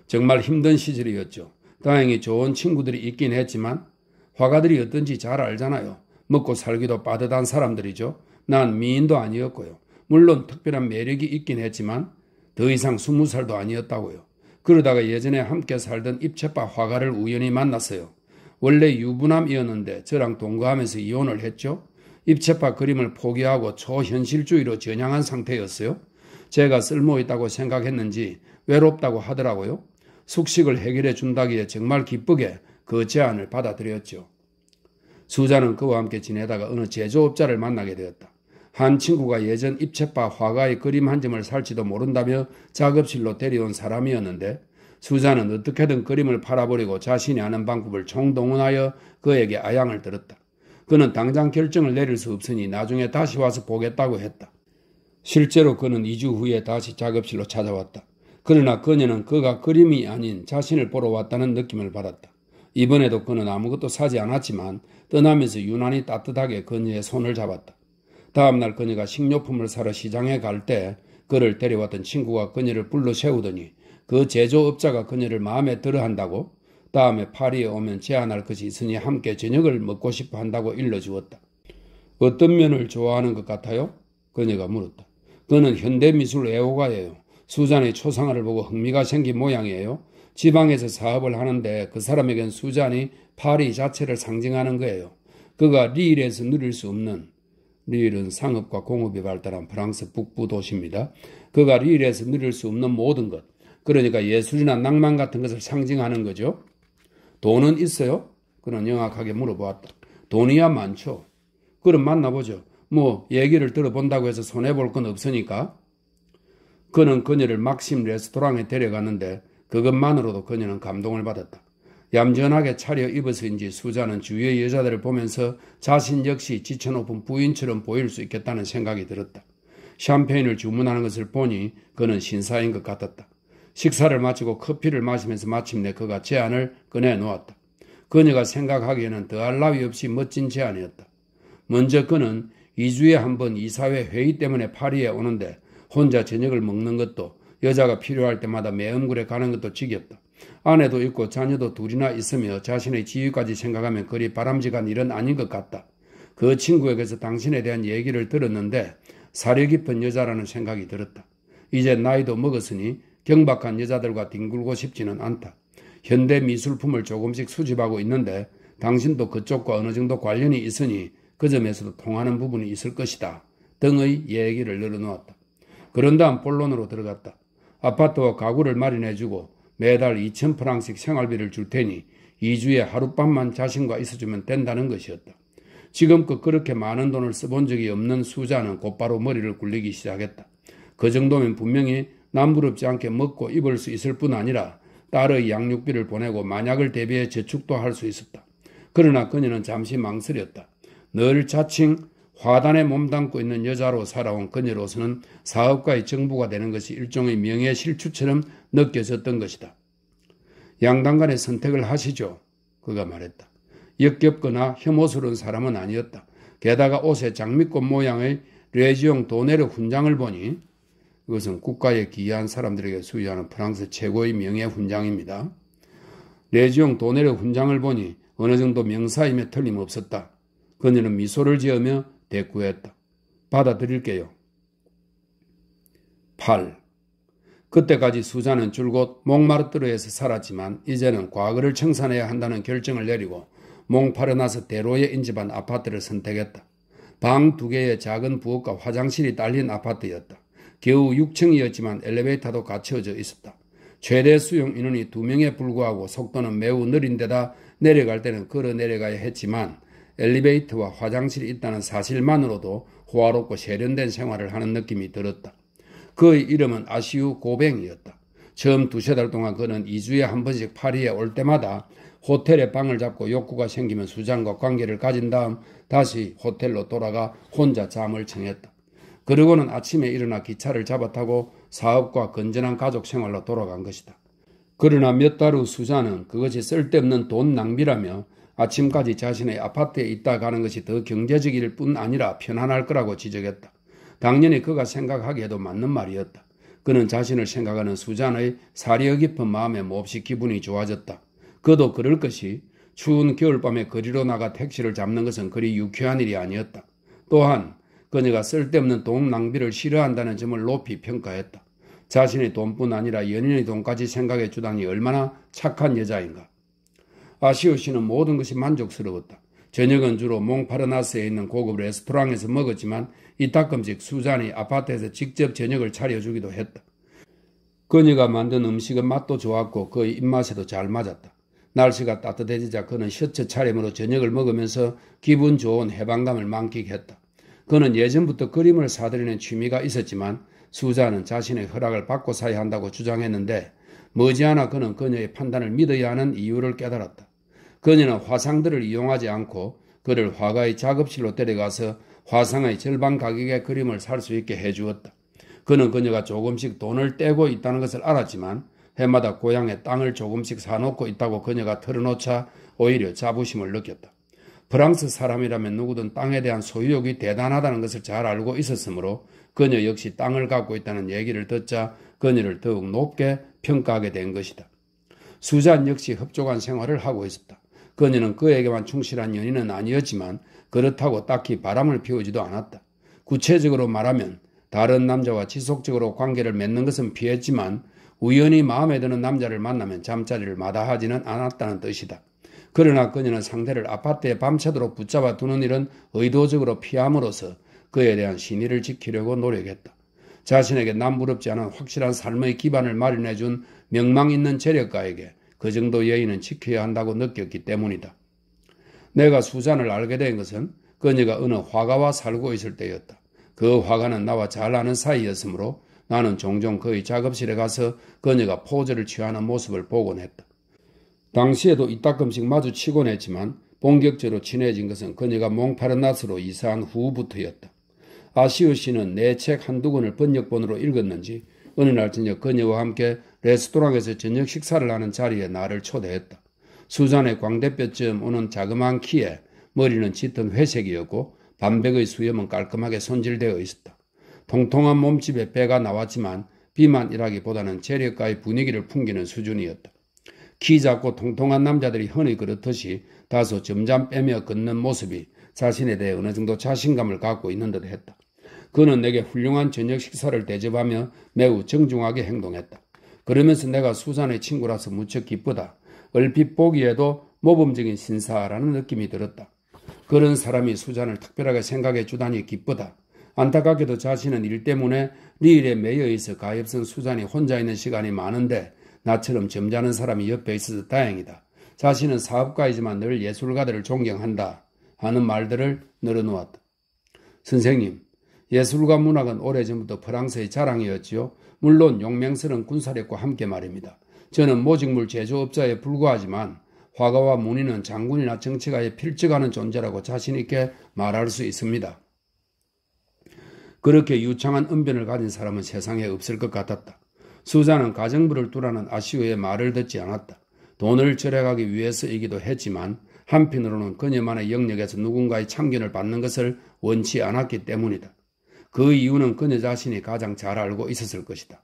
정말 힘든 시절이었죠. 다행히 좋은 친구들이 있긴 했지만 화가들이 어떤지 잘 알잖아요. 먹고 살기도 빠듯한 사람들이죠. 난 미인도 아니었고요. 물론 특별한 매력이 있긴 했지만 더 이상 20살도 아니었다고요. 그러다가 예전에 함께 살던 입체파 화가를 우연히 만났어요. 원래 유부남이었는데 저랑 동거하면서 이혼을 했죠. 입체파 그림을 포기하고 초현실주의로 전향한 상태였어요. 제가 쓸모있다고 생각했는지 외롭다고 하더라고요. 숙식을 해결해 준다기에 정말 기쁘게 그 제안을 받아들였죠. 수잔은 그와 함께 지내다가 어느 제조업자를 만나게 되었다. 한 친구가 예전 입체파 화가의 그림 한 점을 살지도 모른다며 작업실로 데려온 사람이었는데 수잔은 어떻게든 그림을 팔아버리고 자신이 아는 방법을 총동원하여 그에게 아양을 들었다. 그는 당장 결정을 내릴 수 없으니 나중에 다시 와서 보겠다고 했다. 실제로 그는 2주 후에 다시 작업실로 찾아왔다. 그러나 그녀는 그가 그림이 아닌 자신을 보러 왔다는 느낌을 받았다. 이번에도 그는 아무것도 사지 않았지만 떠나면서 유난히 따뜻하게 그녀의 손을 잡았다. 다음날 그녀가 식료품을 사러 시장에 갈 때 그를 데려왔던 친구가 그녀를 불러 세우더니 그 제조업자가 그녀를 마음에 들어한다고 다음에 파리에 오면 제안할 것이 있으니 함께 저녁을 먹고 싶어 한다고 일러주었다. 어떤 면을 좋아하는 것 같아요? 그녀가 물었다. 그는 현대미술 애호가예요. 수잔의 초상화를 보고 흥미가 생긴 모양이에요. 지방에서 사업을 하는데 그 사람에겐 수잔이 파리 자체를 상징하는 거예요. 그가 리일에서 누릴 수 없는, 리일은 상업과 공업이 발달한 프랑스 북부 도시입니다. 그가 리일에서 누릴 수 없는 모든 것, 그러니까 예술이나 낭만 같은 것을 상징하는 거죠. 돈은 있어요? 그는 영악하게 물어보았다. 돈이야 많죠. 그럼 만나보죠. 뭐 얘기를 들어본다고 해서 손해볼 건 없으니까. 그는 그녀를 막심 레스토랑에 데려갔는데 그것만으로도 그녀는 감동을 받았다. 얌전하게 차려입어서인지 수자는 주위의 여자들을 보면서 자신 역시 지쳐높은 부인처럼 보일 수 있겠다는 생각이 들었다. 샴페인을 주문하는 것을 보니 그는 신사인 것 같았다. 식사를 마치고 커피를 마시면서 마침내 그가 제안을 꺼내놓았다. 그녀가 생각하기에는 더할 나위 없이 멋진 제안이었다. 먼저 그는 2주에 한 번 이사회 회의 때문에 파리에 오는데 혼자 저녁을 먹는 것도, 여자가 필요할 때마다 매음굴에 가는 것도 지겹다. 아내도 있고 자녀도 둘이나 있으며 자신의 지위까지 생각하면 그리 바람직한 일은 아닌 것 같다. 그 친구에게서 당신에 대한 얘기를 들었는데 사려 깊은 여자라는 생각이 들었다. 이제 나이도 먹었으니 경박한 여자들과 뒹굴고 싶지는 않다. 현대 미술품을 조금씩 수집하고 있는데 당신도 그쪽과 어느 정도 관련이 있으니 그 점에서도 통하는 부분이 있을 것이다 등의 얘기를 늘어놓았다. 그런 다음 본론으로 들어갔다. 아파트와 가구를 마련해주고 매달 2,000프랑씩 생활비를 줄 테니 2주에 하룻밤만 자신과 있어주면 된다는 것이었다. 지금껏 그렇게 많은 돈을 써본 적이 없는 수자는 곧바로 머리를 굴리기 시작했다. 그 정도면 분명히 남부럽지 않게 먹고 입을 수 있을 뿐 아니라 딸의 양육비를 보내고 만약을 대비해 저축도 할 수 있었다. 그러나 그녀는 잠시 망설였다. 늘 자칭 화단에 몸담고 있는 여자로 살아온 그녀로서는 사업가의 정부가 되는 것이 일종의 명예실추처럼 느껴졌던 것이다. 양당간의 선택을 하시죠. 그가 말했다. 역겹거나 혐오스러운 사람은 아니었다. 게다가 옷에 장미꽃 모양의 레지옹 도네르 훈장을 보니 이것은 국가에 기여한 사람들에게 수여하는 프랑스 최고의 명예 훈장입니다. 레지옹 도네르 훈장을 보니 어느 정도 명사임에 틀림없었다. 그녀는 미소를 지으며 대꾸했다. 받아들일게요. 8. 그때까지 수자는 줄곧 몽마르트르에서 살았지만 이제는 과거를 청산해야 한다는 결정을 내리고 몽파르나스 대로에 인접한 아파트를 선택했다. 방 2개의 작은 부엌과 화장실이 딸린 아파트였다. 겨우 6층이었지만 엘리베이터도 갖춰져 있었다. 최대 수용 인원이 2명에 불구하고 속도는 매우 느린 데다 내려갈 때는 걸어 내려가야 했지만 엘리베이터와 화장실이 있다는 사실만으로도 호화롭고 세련된 생활을 하는 느낌이 들었다. 그의 이름은 아시우 고뱅이었다. 처음 2-3달 동안 그는 2주에 한 번씩 파리에 올 때마다 호텔에 방을 잡고 욕구가 생기면 수잔과 관계를 가진 다음 다시 호텔로 돌아가 혼자 잠을 청했다. 그러고는 아침에 일어나 기차를 잡아 타고 사업과 건전한 가족 생활로 돌아간 것이다. 그러나 몇 달 후 수잔은 그것이 쓸데없는 돈 낭비라며 아침까지 자신의 아파트에 있다 가는 것이 더 경제적일 뿐 아니라 편안할 거라고 지적했다. 당연히 그가 생각하기에도 맞는 말이었다. 그는 자신을 생각하는 수잔의 사려 깊은 마음에 몹시 기분이 좋아졌다. 그도 그럴 것이 추운 겨울밤에 거리로 나가 택시를 잡는 것은 그리 유쾌한 일이 아니었다. 또한 그녀가 쓸데없는 돈 낭비를 싫어한다는 점을 높이 평가했다. 자신의 돈뿐 아니라 연인의 돈까지 생각해 주다니 얼마나 착한 여자인가. 아시오 씨는 모든 것이 만족스러웠다. 저녁은 주로 몽파르나스에 있는 고급 레스토랑에서 먹었지만 이따금씩 수잔이 아파트에서 직접 저녁을 차려주기도 했다. 그녀가 만든 음식은 맛도 좋았고 그의 입맛에도 잘 맞았다. 날씨가 따뜻해지자 그는 셔츠 차림으로 저녁을 먹으면서 기분 좋은 해방감을 만끽했다. 그는 예전부터 그림을 사들이는 취미가 있었지만 수자는 자신의 허락을 받고 사야 한다고 주장했는데 머지않아 그는 그녀의 판단을 믿어야 하는 이유를 깨달았다. 그녀는 화상들을 이용하지 않고 그를 화가의 작업실로 데려가서 화상의 절반 가격의 그림을 살 수 있게 해주었다. 그는 그녀가 조금씩 돈을 떼고 있다는 것을 알았지만 해마다 고향에 땅을 조금씩 사놓고 있다고 그녀가 털어놓자 오히려 자부심을 느꼈다. 프랑스 사람이라면 누구든 땅에 대한 소유욕이 대단하다는 것을 잘 알고 있었으므로 그녀 역시 땅을 갖고 있다는 얘기를 듣자 그녀를 더욱 높게 평가하게 된 것이다. 수잔 역시 흡족한 생활을 하고 있었다. 그녀는 그에게만 충실한 연인은 아니었지만 그렇다고 딱히 바람을 피우지도 않았다. 구체적으로 말하면 다른 남자와 지속적으로 관계를 맺는 것은 피했지만 우연히 마음에 드는 남자를 만나면 잠자리를 마다하지는 않았다는 뜻이다. 그러나 그녀는 상대를 아파트에 밤새도록 붙잡아 두는 일은 의도적으로 피함으로써 그에 대한 신의를 지키려고 노력했다. 자신에게 남부럽지 않은 확실한 삶의 기반을 마련해준 명망 있는 재력가에게 그 정도 예의는 지켜야 한다고 느꼈기 때문이다. 내가 수잔을 알게 된 것은 그녀가 어느 화가와 살고 있을 때였다. 그 화가는 나와 잘 아는 사이였으므로 나는 종종 그의 작업실에 가서 그녀가 포즈를 취하는 모습을 보곤 했다. 당시에도 이따금씩 마주치곤 했지만 본격적으로 친해진 것은 그녀가 몽파르나스로 이사한 후부터였다. 아시오 씨는 내 책 한두 권을 번역본으로 읽었는지 어느 날 저녁 그녀와 함께 레스토랑에서 저녁 식사를 하는 자리에 나를 초대했다. 수잔의 광대뼈쯤 오는 자그마한 키에 머리는 짙은 회색이었고 반백의 수염은 깔끔하게 손질되어 있었다. 통통한 몸집에 배가 나왔지만 비만이라기보다는 재력가의 분위기를 풍기는 수준이었다. 키 작고 통통한 남자들이 흔히 그렇듯이 다소 점잠 빼며 걷는 모습이 자신에 대해 어느 정도 자신감을 갖고 있는 듯 했다. 그는 내게 훌륭한 저녁 식사를 대접하며 매우 정중하게 행동했다. 그러면서 내가 수잔의 친구라서 무척 기쁘다. 얼핏 보기에도 모범적인 신사라는 느낌이 들었다. 그런 사람이 수잔을 특별하게 생각해 주다니 기쁘다. 안타깝게도 자신은 일 때문에 리일에 매여 있어 가엾은 수잔이 혼자 있는 시간이 많은데 나처럼 점잖은 사람이 옆에 있어서 다행이다. 자신은 사업가이지만 늘 예술가들을 존경한다 하는 말들을 늘어놓았다. 선생님, 예술과 문학은 오래전부터 프랑스의 자랑이었지요. 물론 용맹스러운 군사력과 함께 말입니다. 저는 모직물 제조업자에 불과하지만 화가와 문인은 장군이나 정치가에 필적하는 존재라고 자신있게 말할 수 있습니다. 그렇게 유창한 언변을 가진 사람은 세상에 없을 것 같았다. 수잔은 가정부를 두라는 아시오의 말을 듣지 않았다. 돈을 절약하기 위해서이기도 했지만 한편으로는 그녀만의 영역에서 누군가의 참견을 받는 것을 원치 않았기 때문이다. 그 이유는 그녀 자신이 가장 잘 알고 있었을 것이다.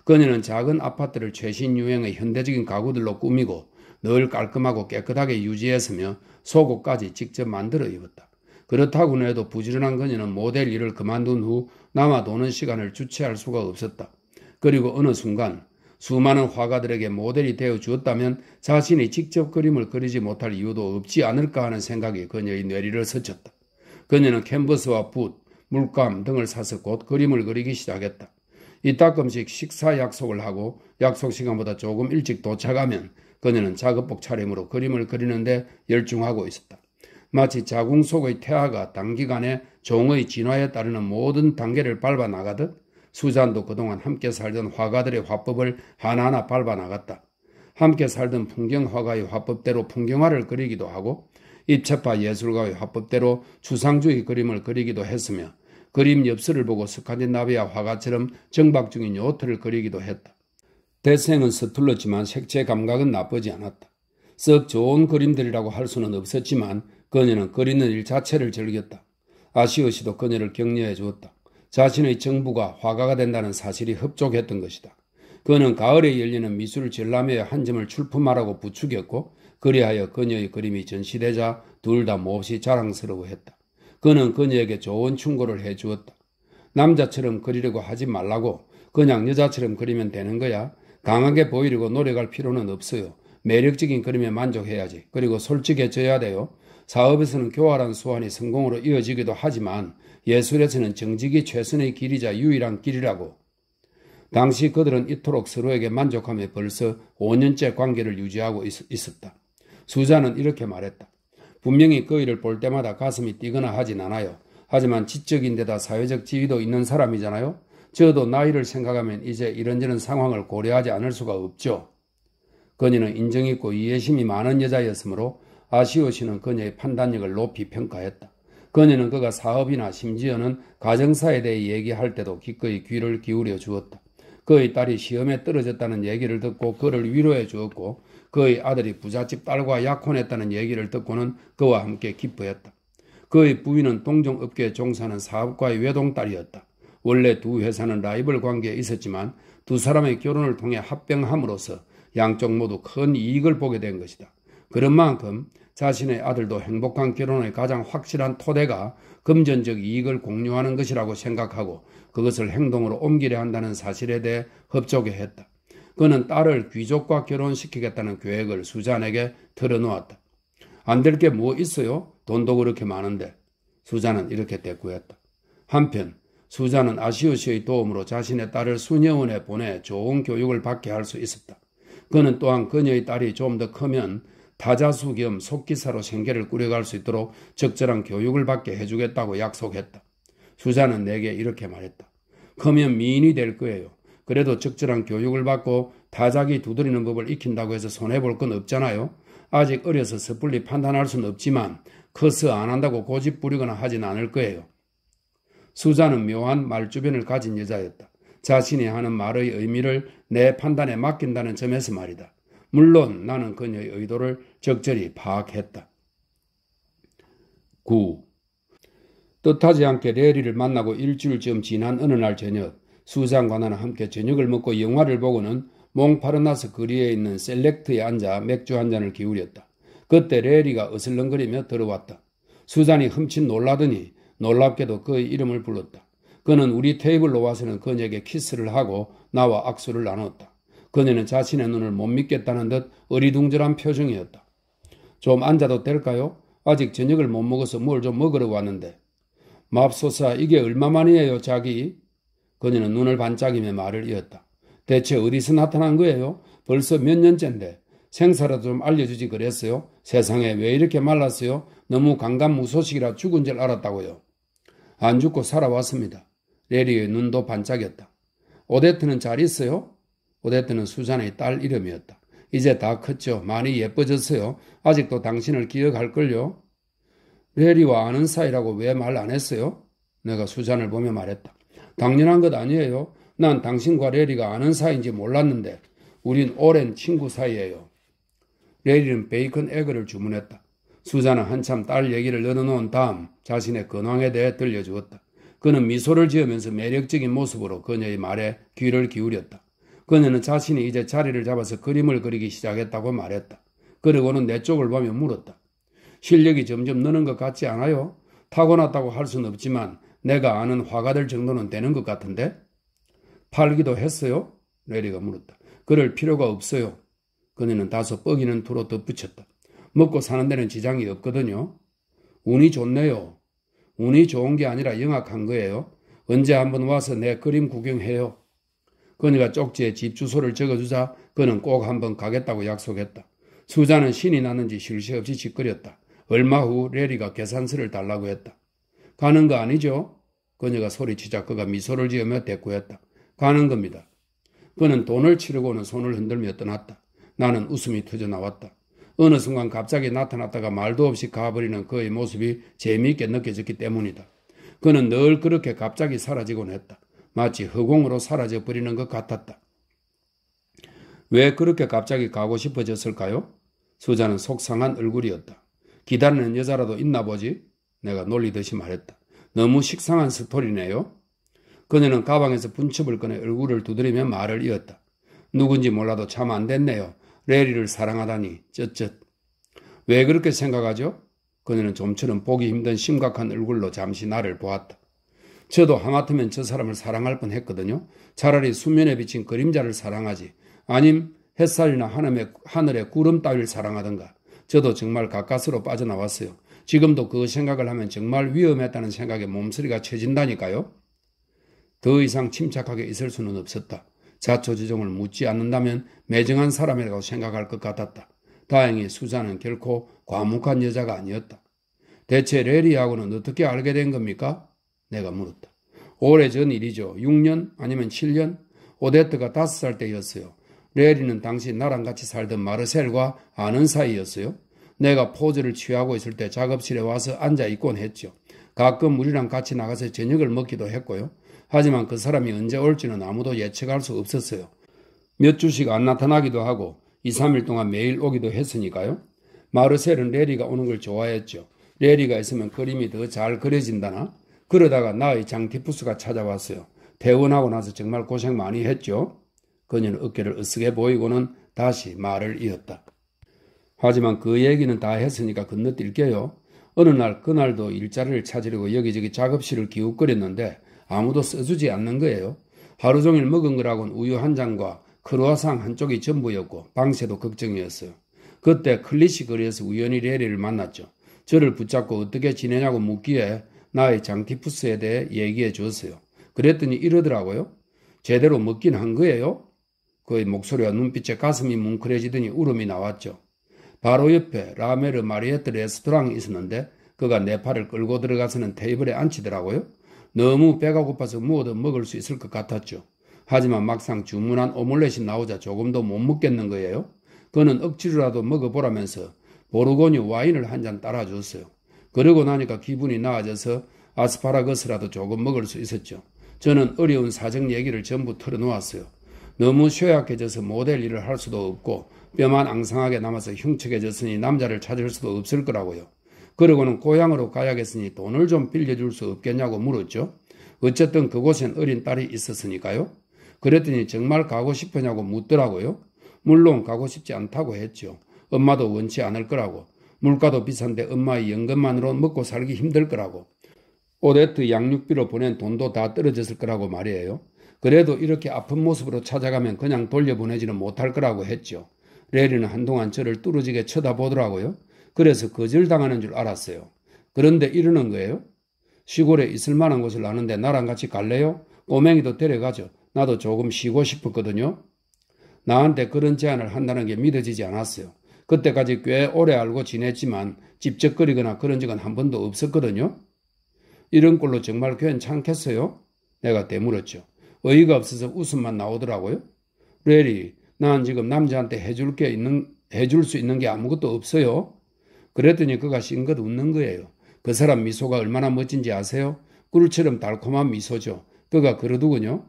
그녀는 작은 아파트를 최신 유행의 현대적인 가구들로 꾸미고 늘 깔끔하고 깨끗하게 유지했으며 속옷까지 직접 만들어 입었다. 그렇다고 해도 부지런한 그녀는 모델 일을 그만둔 후 남아 도는 시간을 주체할 수가 없었다. 그리고 어느 순간 수많은 화가들에게 모델이 되어 주었다면 자신이 직접 그림을 그리지 못할 이유도 없지 않을까 하는 생각이 그녀의 뇌리를 스쳤다. 그녀는 캔버스와 붓, 물감 등을 사서 곧 그림을 그리기 시작했다. 이따금씩 식사 약속을 하고 약속 시간보다 조금 일찍 도착하면 그녀는 작업복 차림으로 그림을 그리는데 열중하고 있었다. 마치 자궁 속의 태아가 단기간에 종의 진화에 따르는 모든 단계를 밟아 나가듯 수잔도 그동안 함께 살던 화가들의 화법을 하나하나 밟아 나갔다. 함께 살던 풍경화가의 화법대로 풍경화를 그리기도 하고 입체파 예술가의 화법대로 추상주의 그림을 그리기도 했으며 그림 엽서를 보고 스칸디나비아 화가처럼 정박 중인 요트를 그리기도 했다. 대생은 서툴렀지만 색채 감각은 나쁘지 않았다. 썩 좋은 그림들이라고 할 수는 없었지만 그녀는 그리는 일 자체를 즐겼다. 아시오 씨도 그녀를 격려해 주었다. 자신의 정부가 화가가 된다는 사실이 흡족했던 것이다. 그는 가을에 열리는 미술 전람회에 한 점을 출품하라고 부추겼고 그리하여 그녀의 그림이 전시되자 둘 다 몹시 자랑스러워했다. 그는 그녀에게 좋은 충고를 해주었다. 남자처럼 그리려고 하지 말라고 그냥 여자처럼 그리면 되는 거야. 강하게 보이려고 노력할 필요는 없어요. 매력적인 그림에 만족해야지. 그리고 솔직해져야 돼요. 사업에서는 교활한 수완이 성공으로 이어지기도 하지만 예술에서는 정직이 최선의 길이자 유일한 길이라고. 당시 그들은 이토록 서로에게 만족하며 벌써 5년째 관계를 유지하고 있었다. 수잔은 이렇게 말했다. 분명히 그 일을 볼 때마다 가슴이 뛰거나 하진 않아요. 하지만 지적인데다 사회적 지위도 있는 사람이잖아요. 저도 나이를 생각하면 이제 이런저런 상황을 고려하지 않을 수가 없죠. 그녀는 인정있고 이해심이 많은 여자였으므로 아시오 씨는 그녀의 판단력을 높이 평가했다. 그녀는 그가 사업이나 심지어는 가정사에 대해 얘기할 때도 기꺼이 귀를 기울여 주었다. 그의 딸이 시험에 떨어졌다는 얘기를 듣고 그를 위로해 주었고 그의 아들이 부잣집 딸과 약혼했다는 얘기를 듣고는 그와 함께 기뻐했다. 그의 부인은 동종업계에 종사하는 사업가의 외동딸이었다. 원래 두 회사는 라이벌 관계에 있었지만 두 사람의 결혼을 통해 합병함으로써 양쪽 모두 큰 이익을 보게 된 것이다. 그런 만큼 자신의 아들도 행복한 결혼의 가장 확실한 토대가 금전적 이익을 공유하는 것이라고 생각하고 그것을 행동으로 옮기려 한다는 사실에 대해 흡족해했다. 그는 딸을 귀족과 결혼시키겠다는 계획을 수잔에게 털어놓았다. 안 될 게 뭐 있어요? 돈도 그렇게 많은데. 수잔은 이렇게 대꾸했다. 한편 수잔은 아시오 씨의 도움으로 자신의 딸을 수녀원에 보내 좋은 교육을 받게 할 수 있었다. 그는 또한 그녀의 딸이 좀 더 크면 타자수 겸 속기사로 생계를 꾸려갈 수 있도록 적절한 교육을 받게 해주겠다고 약속했다. 수잔은 내게 이렇게 말했다. 크면 미인이 될 거예요. 그래도 적절한 교육을 받고 타자기 두드리는 법을 익힌다고 해서 손해볼 건 없잖아요. 아직 어려서 섣불리 판단할 수는 없지만 커서 안 한다고 고집 부리거나 하진 않을 거예요. 수자는 묘한 말주변을 가진 여자였다. 자신이 하는 말의 의미를 내 판단에 맡긴다는 점에서 말이다. 물론 나는 그녀의 의도를 적절히 파악했다. 9. 뜻하지 않게 레리를 만나고 일주일쯤 지난 어느 날 저녁, 수장과 나는 함께 저녁을 먹고 영화를 보고는 몽파르나스 거리에 있는 셀렉트에 앉아 맥주 한 잔을 기울였다. 그때 레리가 어슬렁거리며 들어왔다. 수잔이 흠칫 놀라더니 놀랍게도 그의 이름을 불렀다. 그는 우리 테이블로 와서는 그녀에게 키스를 하고 나와 악수를 나눴다. 그녀는 자신의 눈을 못 믿겠다는 듯 어리둥절한 표정이었다. 좀 앉아도 될까요? 아직 저녁을 못 먹어서 뭘 좀 먹으러 왔는데. 맙소사, 이게 얼마만이에요, 자기? 그녀는 눈을 반짝이며 말을 이었다. 대체 어디서 나타난 거예요? 벌써 몇 년째인데. 생사라도 좀 알려주지 그랬어요? 세상에 왜 이렇게 말랐어요? 너무 강간무소식이라 죽은 줄 알았다고요. 안 죽고 살아왔습니다. 레리의 눈도 반짝였다. 오데트는 잘 있어요? 오데트는 수잔의 딸 이름이었다. 이제 다 컸죠. 많이 예뻐졌어요. 아직도 당신을 기억할걸요? 레리와 아는 사이라고 왜 말 안 했어요? 내가 수잔을 보며 말했다. 당연한 것 아니에요. 난 당신과 레리가 아는 사이인지 몰랐는데 우린 오랜 친구 사이예요. 레리는 베이컨 에그를 주문했다. 수잔은 한참 딸 얘기를 늘어놓은 다음 자신의 근황에 대해 들려주었다. 그는 미소를 지으면서 매력적인 모습으로 그녀의 말에 귀를 기울였다. 그녀는 자신이 이제 자리를 잡아서 그림을 그리기 시작했다고 말했다. 그리고는 내 쪽을 보며 물었다. 실력이 점점 느는 것 같지 않아요? 타고났다고 할 수는 없지만 내가 아는 화가들 정도는 되는 것 같은데? 팔기도 했어요? 레리가 물었다. 그럴 필요가 없어요. 그녀는 다소 뻐기는 투로 덧붙였다. 먹고 사는 데는 지장이 없거든요. 운이 좋네요. 운이 좋은 게 아니라 영악한 거예요. 언제 한번 와서 내 그림 구경해요. 그녀가 쪽지에 집 주소를 적어주자 그는 꼭 한번 가겠다고 약속했다. 수자는 신이 났는지 쉴 새 없이 짓거렸다. 얼마 후 레리가 계산서를 달라고 했다. 가는 거 아니죠? 그녀가 소리치자 그가 미소를 지으며 대꾸했다. 가는 겁니다. 그는 돈을 치르고는 손을 흔들며 떠났다. 나는 웃음이 터져나왔다. 어느 순간 갑자기 나타났다가 말도 없이 가버리는 그의 모습이 재미있게 느껴졌기 때문이다. 그는 늘 그렇게 갑자기 사라지곤 했다. 마치 허공으로 사라져버리는 것 같았다. 왜 그렇게 갑자기 가고 싶어졌을까요? 수자는 속상한 얼굴이었다. 기다리는 여자라도 있나 보지? 내가 놀리듯이 말했다. 너무 식상한 스토리네요. 그녀는 가방에서 분첩을 꺼내 얼굴을 두드리며 말을 이었다. 누군지 몰라도 참 안 됐네요. 레리를 사랑하다니 쯧쯧. 왜 그렇게 생각하죠? 그녀는 좀처럼 보기 힘든 심각한 얼굴로 잠시 나를 보았다. 저도 하마터면 저 사람을 사랑할 뻔했거든요. 차라리 수면에 비친 그림자를 사랑하지. 아님 햇살이나 하늘의 구름 따위를 사랑하던가. 저도 정말 가까스로 빠져나왔어요. 지금도 그 생각을 하면 정말 위험했다는 생각에 몸서리가 쳐진다니까요. 더 이상 침착하게 있을 수는 없었다. 자초지종을 묻지 않는다면 매정한 사람이라고 생각할 것 같았다. 다행히 수자는 결코 과묵한 여자가 아니었다. 대체 레리하고는 어떻게 알게 된 겁니까? 내가 물었다. 오래전 일이죠. 6년 아니면 7년? 오데트가 5살 때였어요. 레리는 당시 나랑 같이 살던 마르셀과 아는 사이였어요. 내가 포즈를 취하고 있을 때 작업실에 와서 앉아 있곤 했죠. 가끔 우리랑 같이 나가서 저녁을 먹기도 했고요. 하지만 그 사람이 언제 올지는 아무도 예측할 수 없었어요. 몇 주씩 안 나타나기도 하고 2, 3일 동안 매일 오기도 했으니까요. 마르셀은 레리가 오는 걸 좋아했죠. 레리가 있으면 그림이 더 잘 그려진다나? 그러다가 나의 장티푸스가 찾아왔어요. 퇴원하고 나서 정말 고생 많이 했죠. 그녀는 어깨를 으쓱해 보이고는 다시 말을 이었다. 하지만 그 얘기는 다 했으니까 건너뛸게요. 어느 날 그날도 일자리를 찾으려고 여기저기 작업실을 기웃거렸는데 아무도 써주지 않는 거예요. 하루 종일 먹은 거라곤 우유 한 잔과 크루아상 한쪽이 전부였고 방세도 걱정이었어요. 그때 클리시 거리에서 우연히 레리를 만났죠. 저를 붙잡고 어떻게 지내냐고 묻기에 나의 장티푸스에 대해 얘기해 주었어요. 그랬더니 이러더라고요. 제대로 먹긴 한 거예요? 그의 목소리와 눈빛에 가슴이 뭉클해지더니 울음이 나왔죠. 바로 옆에 라메르 마리에트 레스토랑이 있었는데 그가 내 팔을 끌고 들어가서는 테이블에 앉히더라고요. 너무 배가 고파서 무엇든 먹을 수 있을 것 같았죠. 하지만 막상 주문한 오믈렛이 나오자 조금도 못 먹겠는 거예요. 그는 억지로라도 먹어보라면서 보르고뉴 와인을 한 잔 따라줬어요. 그러고 나니까 기분이 나아져서 아스파라거스라도 조금 먹을 수 있었죠. 저는 어려운 사정 얘기를 전부 털어놓았어요. 너무 쇠약해져서 모델 일을 할 수도 없고 뼈만 앙상하게 남아서 흉측해졌으니 남자를 찾을 수도 없을 거라고요. 그러고는 고향으로 가야겠으니 돈을 좀 빌려줄 수 없겠냐고 물었죠. 어쨌든 그곳엔 어린 딸이 있었으니까요. 그랬더니 정말 가고 싶으냐고 묻더라고요. 물론 가고 싶지 않다고 했죠. 엄마도 원치 않을 거라고. 물가도 비싼데 엄마의 연금만으로 먹고 살기 힘들 거라고. 오데트 양육비로 보낸 돈도 다 떨어졌을 거라고 말이에요. 그래도 이렇게 아픈 모습으로 찾아가면 그냥 돌려보내지는 못할 거라고 했죠. 레리는 한동안 저를 뚫어지게 쳐다보더라고요. 그래서 거절당하는 줄 알았어요. 그런데 이러는 거예요. 시골에 있을 만한 곳을 아는데 나랑 같이 갈래요? 꼬맹이도 데려가죠. 나도 조금 쉬고 싶었거든요. 나한테 그런 제안을 한다는 게 믿어지지 않았어요. 그때까지 꽤 오래 알고 지냈지만 찝쩍거리거나 그런 적은 한 번도 없었거든요. 이런 꼴로 정말 괜찮겠어요? 내가 되물었죠. 어이가 없어서 웃음만 나오더라고요. 레리, 난 지금 남자한테 해줄 수 있는 게 아무것도 없어요. 그랬더니 그가 싱긋 웃는 거예요. 그 사람 미소가 얼마나 멋진지 아세요? 꿀처럼 달콤한 미소죠. 그가 그러더군요.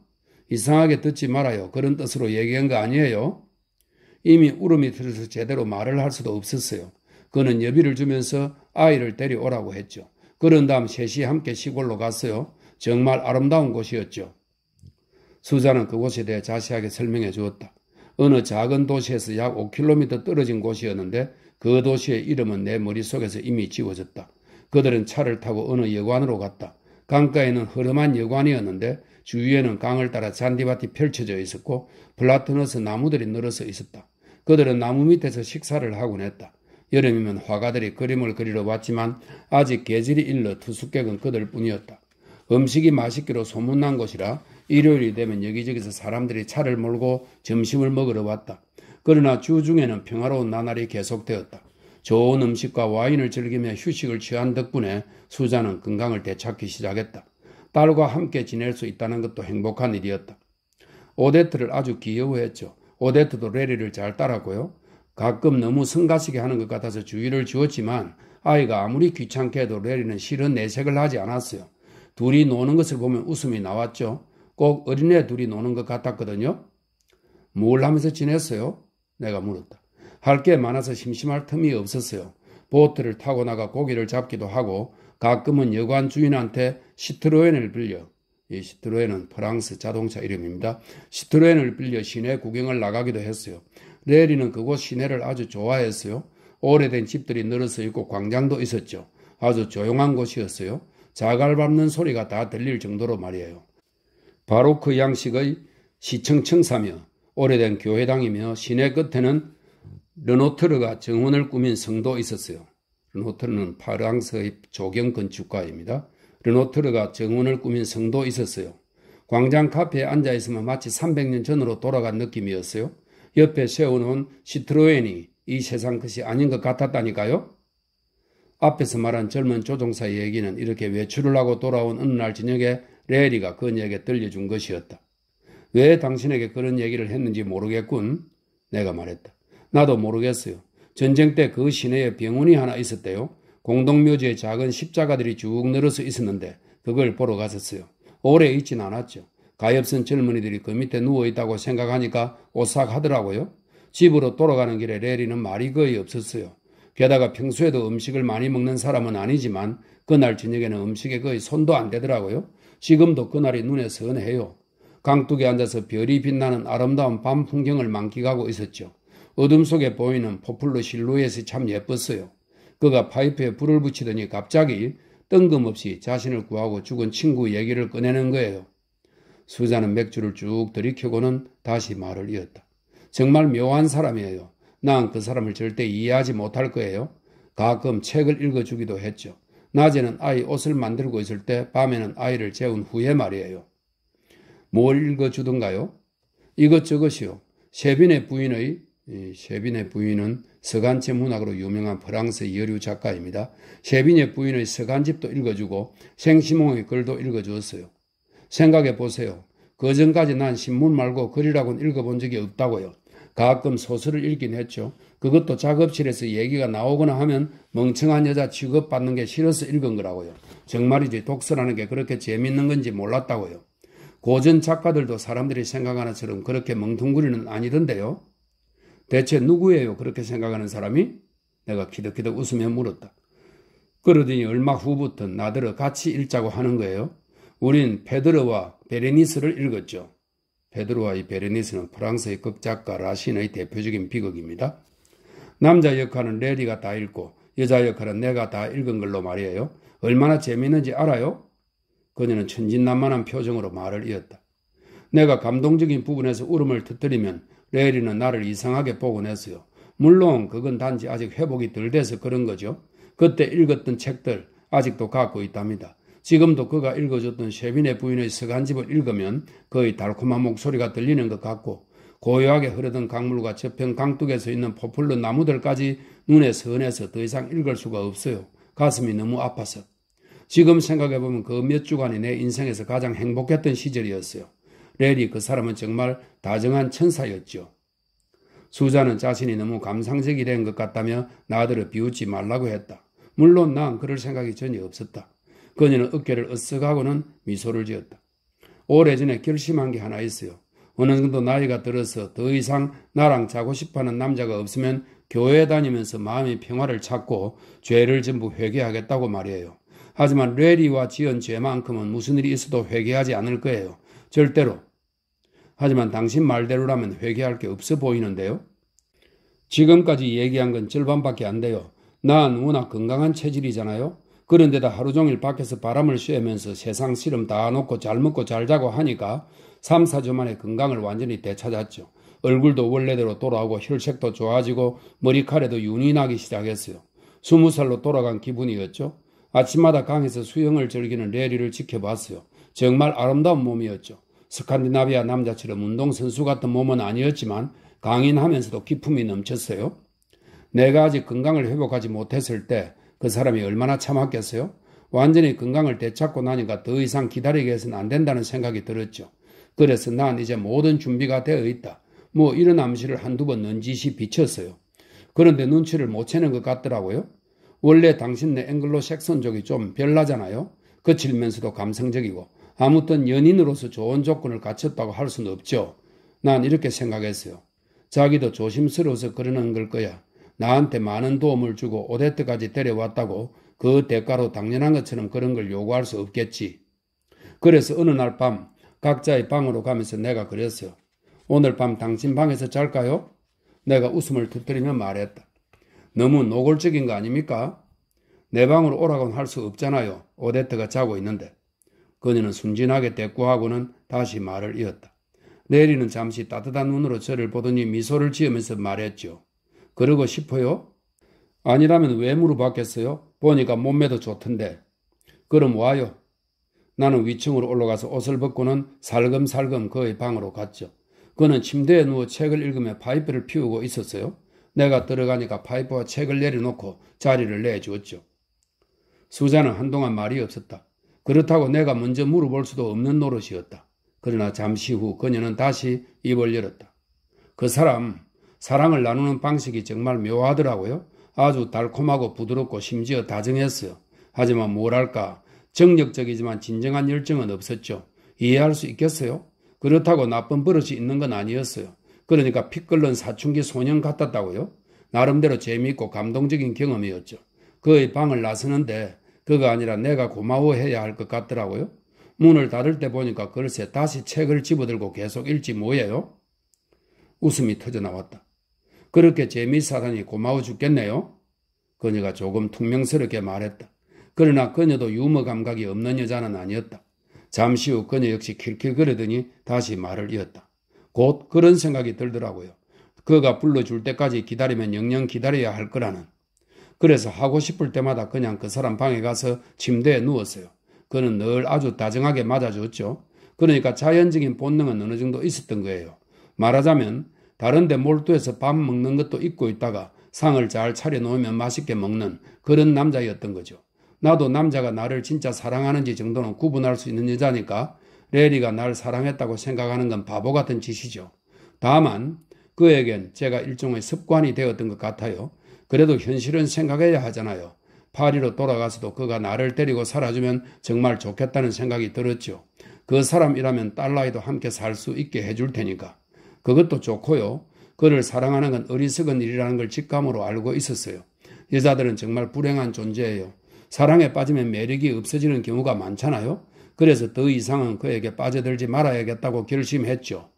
이상하게 듣지 말아요. 그런 뜻으로 얘기한 거 아니에요. 이미 울음이 들어서 제대로 말을 할 수도 없었어요. 그는 여비를 주면서 아이를 데려오라고 했죠. 그런 다음 셋이 함께 시골로 갔어요. 정말 아름다운 곳이었죠. 수자는 그곳에 대해 자세하게 설명해 주었다. 어느 작은 도시에서 약 5km 떨어진 곳이었는데 그 도시의 이름은 내 머릿속에서 이미 지워졌다. 그들은 차를 타고 어느 여관으로 갔다. 강가에는 허름한 여관이었는데 주위에는 강을 따라 잔디밭이 펼쳐져 있었고 플라트너스 나무들이 늘어서 있었다. 그들은 나무 밑에서 식사를 하곤 했다. 여름이면 화가들이 그림을 그리러 왔지만 아직 계절이 일러 투숙객은 그들뿐이었다. 음식이 맛있기로 소문난 곳이라 일요일이 되면 여기저기서 사람들이 차를 몰고 점심을 먹으러 왔다. 그러나 주중에는 평화로운 나날이 계속되었다. 좋은 음식과 와인을 즐기며 휴식을 취한 덕분에 수자는 건강을 되찾기 시작했다. 딸과 함께 지낼 수 있다는 것도 행복한 일이었다. 오데트를 아주 귀여워했죠. 오데트도 레리를 잘 따랐고요. 가끔 너무 성가시게 하는 것 같아서 주의를 주었지만 아이가 아무리 귀찮게 해도 레리는 실은 내색을 하지 않았어요. 둘이 노는 것을 보면 웃음이 나왔죠. 꼭 어린애 둘이 노는 것 같았거든요. 뭘 하면서 지냈어요? 내가 물었다. 할 게 많아서 심심할 틈이 없었어요. 보트를 타고 나가 고기를 잡기도 하고 가끔은 여관 주인한테 시트로엔을 빌려, 이 시트로엔은 프랑스 자동차 이름입니다. 시트로엔을 빌려 시내 구경을 나가기도 했어요. 레리는 그곳 시내를 아주 좋아했어요. 오래된 집들이 늘어서 있고 광장도 있었죠. 아주 조용한 곳이었어요. 자갈 밟는 소리가 다 들릴 정도로 말이에요. 바로크 양식의 시청 청사며 오래된 교회당이며 시내 끝에는 르노트르가 정원을 꾸민 성도 있었어요. 르노트르는 프랑스의 조경 건축가입니다. 르노트르가 정원을 꾸민 성도 있었어요. 광장 카페에 앉아있으면 마치 300년 전으로 돌아간 느낌이었어요. 옆에 세워놓은 시트로엔이 이 세상 것이 아닌 것 같았다니까요. 앞에서 말한 젊은 조종사의 얘기는 이렇게 외출을 하고 돌아온 어느 날 저녁에 레리가 그녀에게 들려준 것이었다. 왜 당신에게 그런 얘기를 했는지 모르겠군. 내가 말했다. 나도 모르겠어요. 전쟁 때 그 시내에 병원이 하나 있었대요. 공동묘지에 작은 십자가들이 쭉 늘어서 있었는데 그걸 보러 갔었어요. 오래 있진 않았죠. 가엾은 젊은이들이 그 밑에 누워있다고 생각하니까 오싹하더라고요. 집으로 돌아가는 길에 레리는 말이 거의 없었어요. 게다가 평소에도 음식을 많이 먹는 사람은 아니지만 그날 저녁에는 음식에 거의 손도 안 대더라고요. 지금도 그날이 눈에 선해요. 강둑에 앉아서 별이 빛나는 아름다운 밤 풍경을 만끽하고 있었죠. 어둠 속에 보이는 포플러 실루엣이 참 예뻤어요. 그가 파이프에 불을 붙이더니 갑자기 뜬금없이 자신을 구하고 죽은 친구 얘기를 꺼내는 거예요. 수자는 맥주를 쭉 들이켜고는 다시 말을 이었다. 정말 묘한 사람이에요. 난 그 사람을 절대 이해하지 못할 거예요. 가끔 책을 읽어주기도 했죠. 낮에는 아이 옷을 만들고 있을 때 밤에는 아이를 재운 후에 말이에요. 뭘 읽어주던가요? 이것저것이요. 셰빈의 부인은 서간집 문학으로 유명한 프랑스 여류 작가입니다. 셰빈의 부인의 서간집도 읽어주고 생시몽의 글도 읽어주었어요. 생각해 보세요. 그전까지 난 신문 말고 글이라고는 읽어본 적이 없다고요. 가끔 소설을 읽긴 했죠. 그것도 작업실에서 얘기가 나오거나 하면 멍청한 여자 취급받는 게 싫어서 읽은 거라고요. 정말이지 독서라는 게 그렇게 재밌는 건지 몰랐다고요. 고전 작가들도 사람들이 생각하는 것처럼 그렇게 멍텅구리는 아니던데요. 대체 누구예요? 그렇게 생각하는 사람이? 내가 키득키득 웃으며 물었다. 그러더니 얼마 후부터 나더러 같이 읽자고 하는 거예요. 우린 페드로와 베레니스를 읽었죠. 페드로와 이 베레니스는 프랑스의 극작가 라신의 대표적인 비극입니다. 남자 역할은 레리가 다 읽고 여자 역할은 내가 다 읽은 걸로 말이에요. 얼마나 재미있는지 알아요? 그녀는 천진난만한 표정으로 말을 이었다. 내가 감동적인 부분에서 울음을 터뜨리면 레리는 나를 이상하게 보곤 했어요. 물론 그건 단지 아직 회복이 덜 돼서 그런 거죠. 그때 읽었던 책들 아직도 갖고 있답니다. 지금도 그가 읽어줬던 쉐빈의 부인의 서간집을 읽으면 거의 달콤한 목소리가 들리는 것 같고 고요하게 흐르던 강물과 저편 강둑에 서 있는 포플러 나무들까지 눈에 선해서 더 이상 읽을 수가 없어요. 가슴이 너무 아파서. 지금 생각해보면 그 몇 주간이 내 인생에서 가장 행복했던 시절이었어요. 레리 그 사람은 정말 다정한 천사였죠. 수자는 자신이 너무 감상적이 된 것 같다며 나더러 비웃지 말라고 했다. 물론 난 그럴 생각이 전혀 없었다. 그녀는 어깨를 으쓱하고는 미소를 지었다. 오래전에 결심한 게 하나 있어요. 어느 정도 나이가 들어서 더 이상 나랑 자고 싶어하는 남자가 없으면 교회에 다니면서 마음의 평화를 찾고 죄를 전부 회개하겠다고 말이에요. 하지만 레리와 지은 죄만큼은 무슨 일이 있어도 회개하지 않을 거예요. 절대로. 하지만 당신 말대로라면 회개할 게 없어 보이는데요. 지금까지 얘기한 건 절반밖에 안 돼요. 난 워낙 건강한 체질이잖아요. 그런데다 하루 종일 밖에서 바람을 쐬면서 세상 시름 다 놓고 잘 먹고 잘 자고 하니까 3, 4주 만에 건강을 완전히 되찾았죠. 얼굴도 원래대로 돌아오고 혈색도 좋아지고 머리카락도 윤이 나기 시작했어요. 20살로 돌아간 기분이었죠. 아침마다 강에서 수영을 즐기는 레리를 지켜봤어요. 정말 아름다운 몸이었죠. 스칸디나비아 남자처럼 운동선수 같은 몸은 아니었지만 강인하면서도 기품이 넘쳤어요. 내가 아직 건강을 회복하지 못했을 때 그 사람이 얼마나 참았겠어요? 완전히 건강을 되찾고 나니까 더 이상 기다리게 해서는 안 된다는 생각이 들었죠. 그래서 난 이제 모든 준비가 되어 있다. 뭐 이런 암시를 한두 번 넌지시 비쳤어요. 그런데 눈치를 못 채는 것 같더라고요. 원래 당신네 앵글로색선족이 좀 별나잖아요. 거칠면서도 감성적이고 아무튼 연인으로서 좋은 조건을 갖췄다고 할 수는 없죠. 난 이렇게 생각했어요. 자기도 조심스러워서 그러는 걸 거야. 나한테 많은 도움을 주고 오데트까지 데려왔다고 그 대가로 당연한 것처럼 그런 걸 요구할 수 없겠지. 그래서 어느 날 밤 각자의 방으로 가면서 내가 그랬어요. 오늘 밤 당신 방에서 잘까요? 내가 웃음을 터뜨리며 말했다. 너무 노골적인 거 아닙니까? 내 방으로 오라고는 할 수 없잖아요. 오데트가 자고 있는데. 그녀는 순진하게 대꾸하고는 다시 말을 이었다. 레리는 잠시 따뜻한 눈으로 저를 보더니 미소를 지으면서 말했죠. 그러고 싶어요? 아니라면 왜 물어봤겠어요? 보니까 몸매도 좋던데. 그럼 와요. 나는 위층으로 올라가서 옷을 벗고는 살금살금 그의 방으로 갔죠. 그는 침대에 누워 책을 읽으며 파이프를 피우고 있었어요. 내가 들어가니까 파이프와 책을 내려놓고 자리를 내주었죠. 수자는 한동안 말이 없었다. 그렇다고 내가 먼저 물어볼 수도 없는 노릇이었다. 그러나 잠시 후 그녀는 다시 입을 열었다. 그 사람, 사랑을 나누는 방식이 정말 묘하더라고요. 아주 달콤하고 부드럽고 심지어 다정했어요. 하지만 뭐랄까 정력적이지만 진정한 열정은 없었죠. 이해할 수 있겠어요? 그렇다고 나쁜 버릇이 있는 건 아니었어요. 그러니까 피 끓는 사춘기 소년 같았다고요. 나름대로 재미있고 감동적인 경험이었죠. 그의 방을 나서는데 그가 아니라 내가 고마워해야 할 것 같더라고요. 문을 닫을 때 보니까 글쎄 다시 책을 집어들고 계속 읽지 뭐예요? 웃음이 터져나왔다. 그렇게 재미있사다니 고마워 죽겠네요. 그녀가 조금 퉁명스럽게 말했다. 그러나 그녀도 유머 감각이 없는 여자는 아니었다. 잠시 후 그녀 역시 킬킬거리더니 다시 말을 이었다. 곧 그런 생각이 들더라고요. 그가 불러줄 때까지 기다리면 영영 기다려야 할 거라는. 그래서 하고 싶을 때마다 그냥 그 사람 방에 가서 침대에 누웠어요. 그는 늘 아주 다정하게 맞아줬죠. 그러니까 자연적인 본능은 어느 정도 있었던 거예요. 말하자면 다른 데 몰두해서 밥 먹는 것도 잊고 있다가 상을 잘 차려놓으면 맛있게 먹는 그런 남자였던 거죠. 나도 남자가 나를 진짜 사랑하는지 정도는 구분할 수 있는 여자니까 레리가 날 사랑했다고 생각하는 건 바보 같은 짓이죠. 다만 그에겐 제가 일종의 습관이 되었던 것 같아요. 그래도 현실은 생각해야 하잖아요. 파리로 돌아가서도 그가 나를 데리고 살아주면 정말 좋겠다는 생각이 들었죠. 그 사람이라면 딸라이도 함께 살 수 있게 해줄 테니까. 그것도 좋고요. 그를 사랑하는 건 어리석은 일이라는 걸 직감으로 알고 있었어요. 여자들은 정말 불행한 존재예요. 사랑에 빠지면 매력이 없어지는 경우가 많잖아요. 그래서 더 이상은 그에게 빠져들지 말아야겠다고 결심했죠.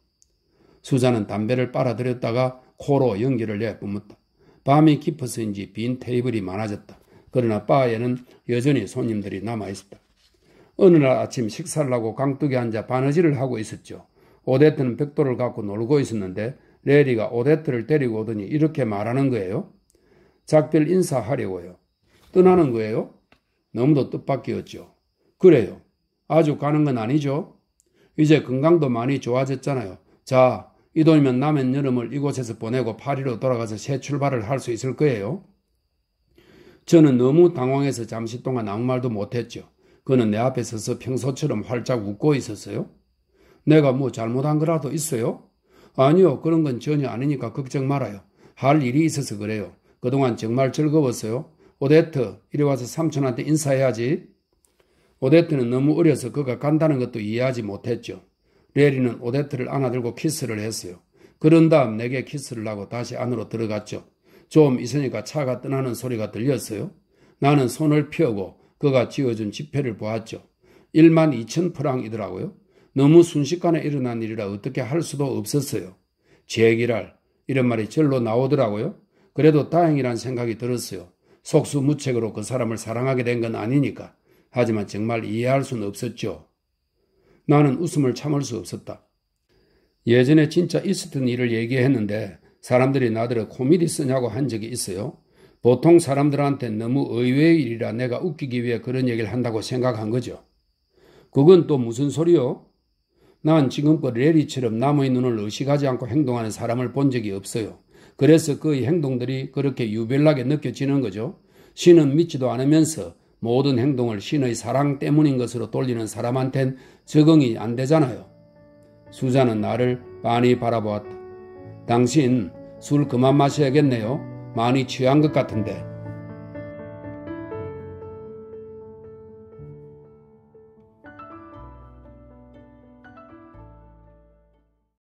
수자는 담배를 빨아들였다가 코로 연기를 내뿜었다. 밤이 깊어서인지 빈 테이블이 많아졌다. 그러나 바에는 여전히 손님들이 남아있었다. 어느 날 아침 식사를 하고 강둑에 앉아 바느질을 하고 있었죠. 오데트는 벽돌을 갖고 놀고 있었는데 레리가 오데트를 데리고 오더니 이렇게 말하는 거예요. 작별 인사하려고요. 떠나는 거예요? 너무도 뜻밖이었죠. 그래요. 아주 가는 건 아니죠. 이제 건강도 많이 좋아졌잖아요. 자, 이 돈이면 남은 여름을 이곳에서 보내고 파리로 돌아가서 새 출발을 할 수 있을 거예요. 저는 너무 당황해서 잠시 동안 아무 말도 못했죠. 그는 내 앞에 서서 평소처럼 활짝 웃고 있었어요. 내가 뭐 잘못한 거라도 있어요? 아니요, 그런 건 전혀 아니니까 걱정 말아요. 할 일이 있어서 그래요. 그동안 정말 즐거웠어요. 오데트, 이리 와서 삼촌한테 인사해야지. 오데트는 너무 어려서 그가 간다는 것도 이해하지 못했죠. 레리는 오데트를 안아들고 키스를 했어요. 그런 다음 내게 키스를 하고 다시 안으로 들어갔죠. 좀 있으니까 차가 떠나는 소리가 들렸어요. 나는 손을 펴고 그가 쥐어준 지폐를 보았죠. 12,000프랑이더라고요. 너무 순식간에 일어난 일이라 어떻게 할 수도 없었어요. 제기랄, 이런 말이 절로 나오더라고요. 그래도 다행이란 생각이 들었어요. 속수무책으로 그 사람을 사랑하게 된 건 아니니까. 하지만 정말 이해할 수는 없었죠. 나는 웃음을 참을 수 없었다. 예전에 진짜 있었던 일을 얘기했는데 사람들이 나더러 코미디 쓰냐고 한 적이 있어요. 보통 사람들한테 너무 의외의 일이라 내가 웃기기 위해 그런 얘기를 한다고 생각한 거죠. 그건 또 무슨 소리요? 난 지금껏 레리처럼 남의 눈을 의식하지 않고 행동하는 사람을 본 적이 없어요. 그래서 그의 행동들이 그렇게 유별나게 느껴지는 거죠. 신은 믿지도 않으면서 모든 행동을 신의 사랑 때문인 것으로 돌리는 사람한텐 적응이 안 되잖아요. 수자는 나를 빤히 바라보았다. 당신 술 그만 마셔야겠네요. 많이 취한 것 같은데.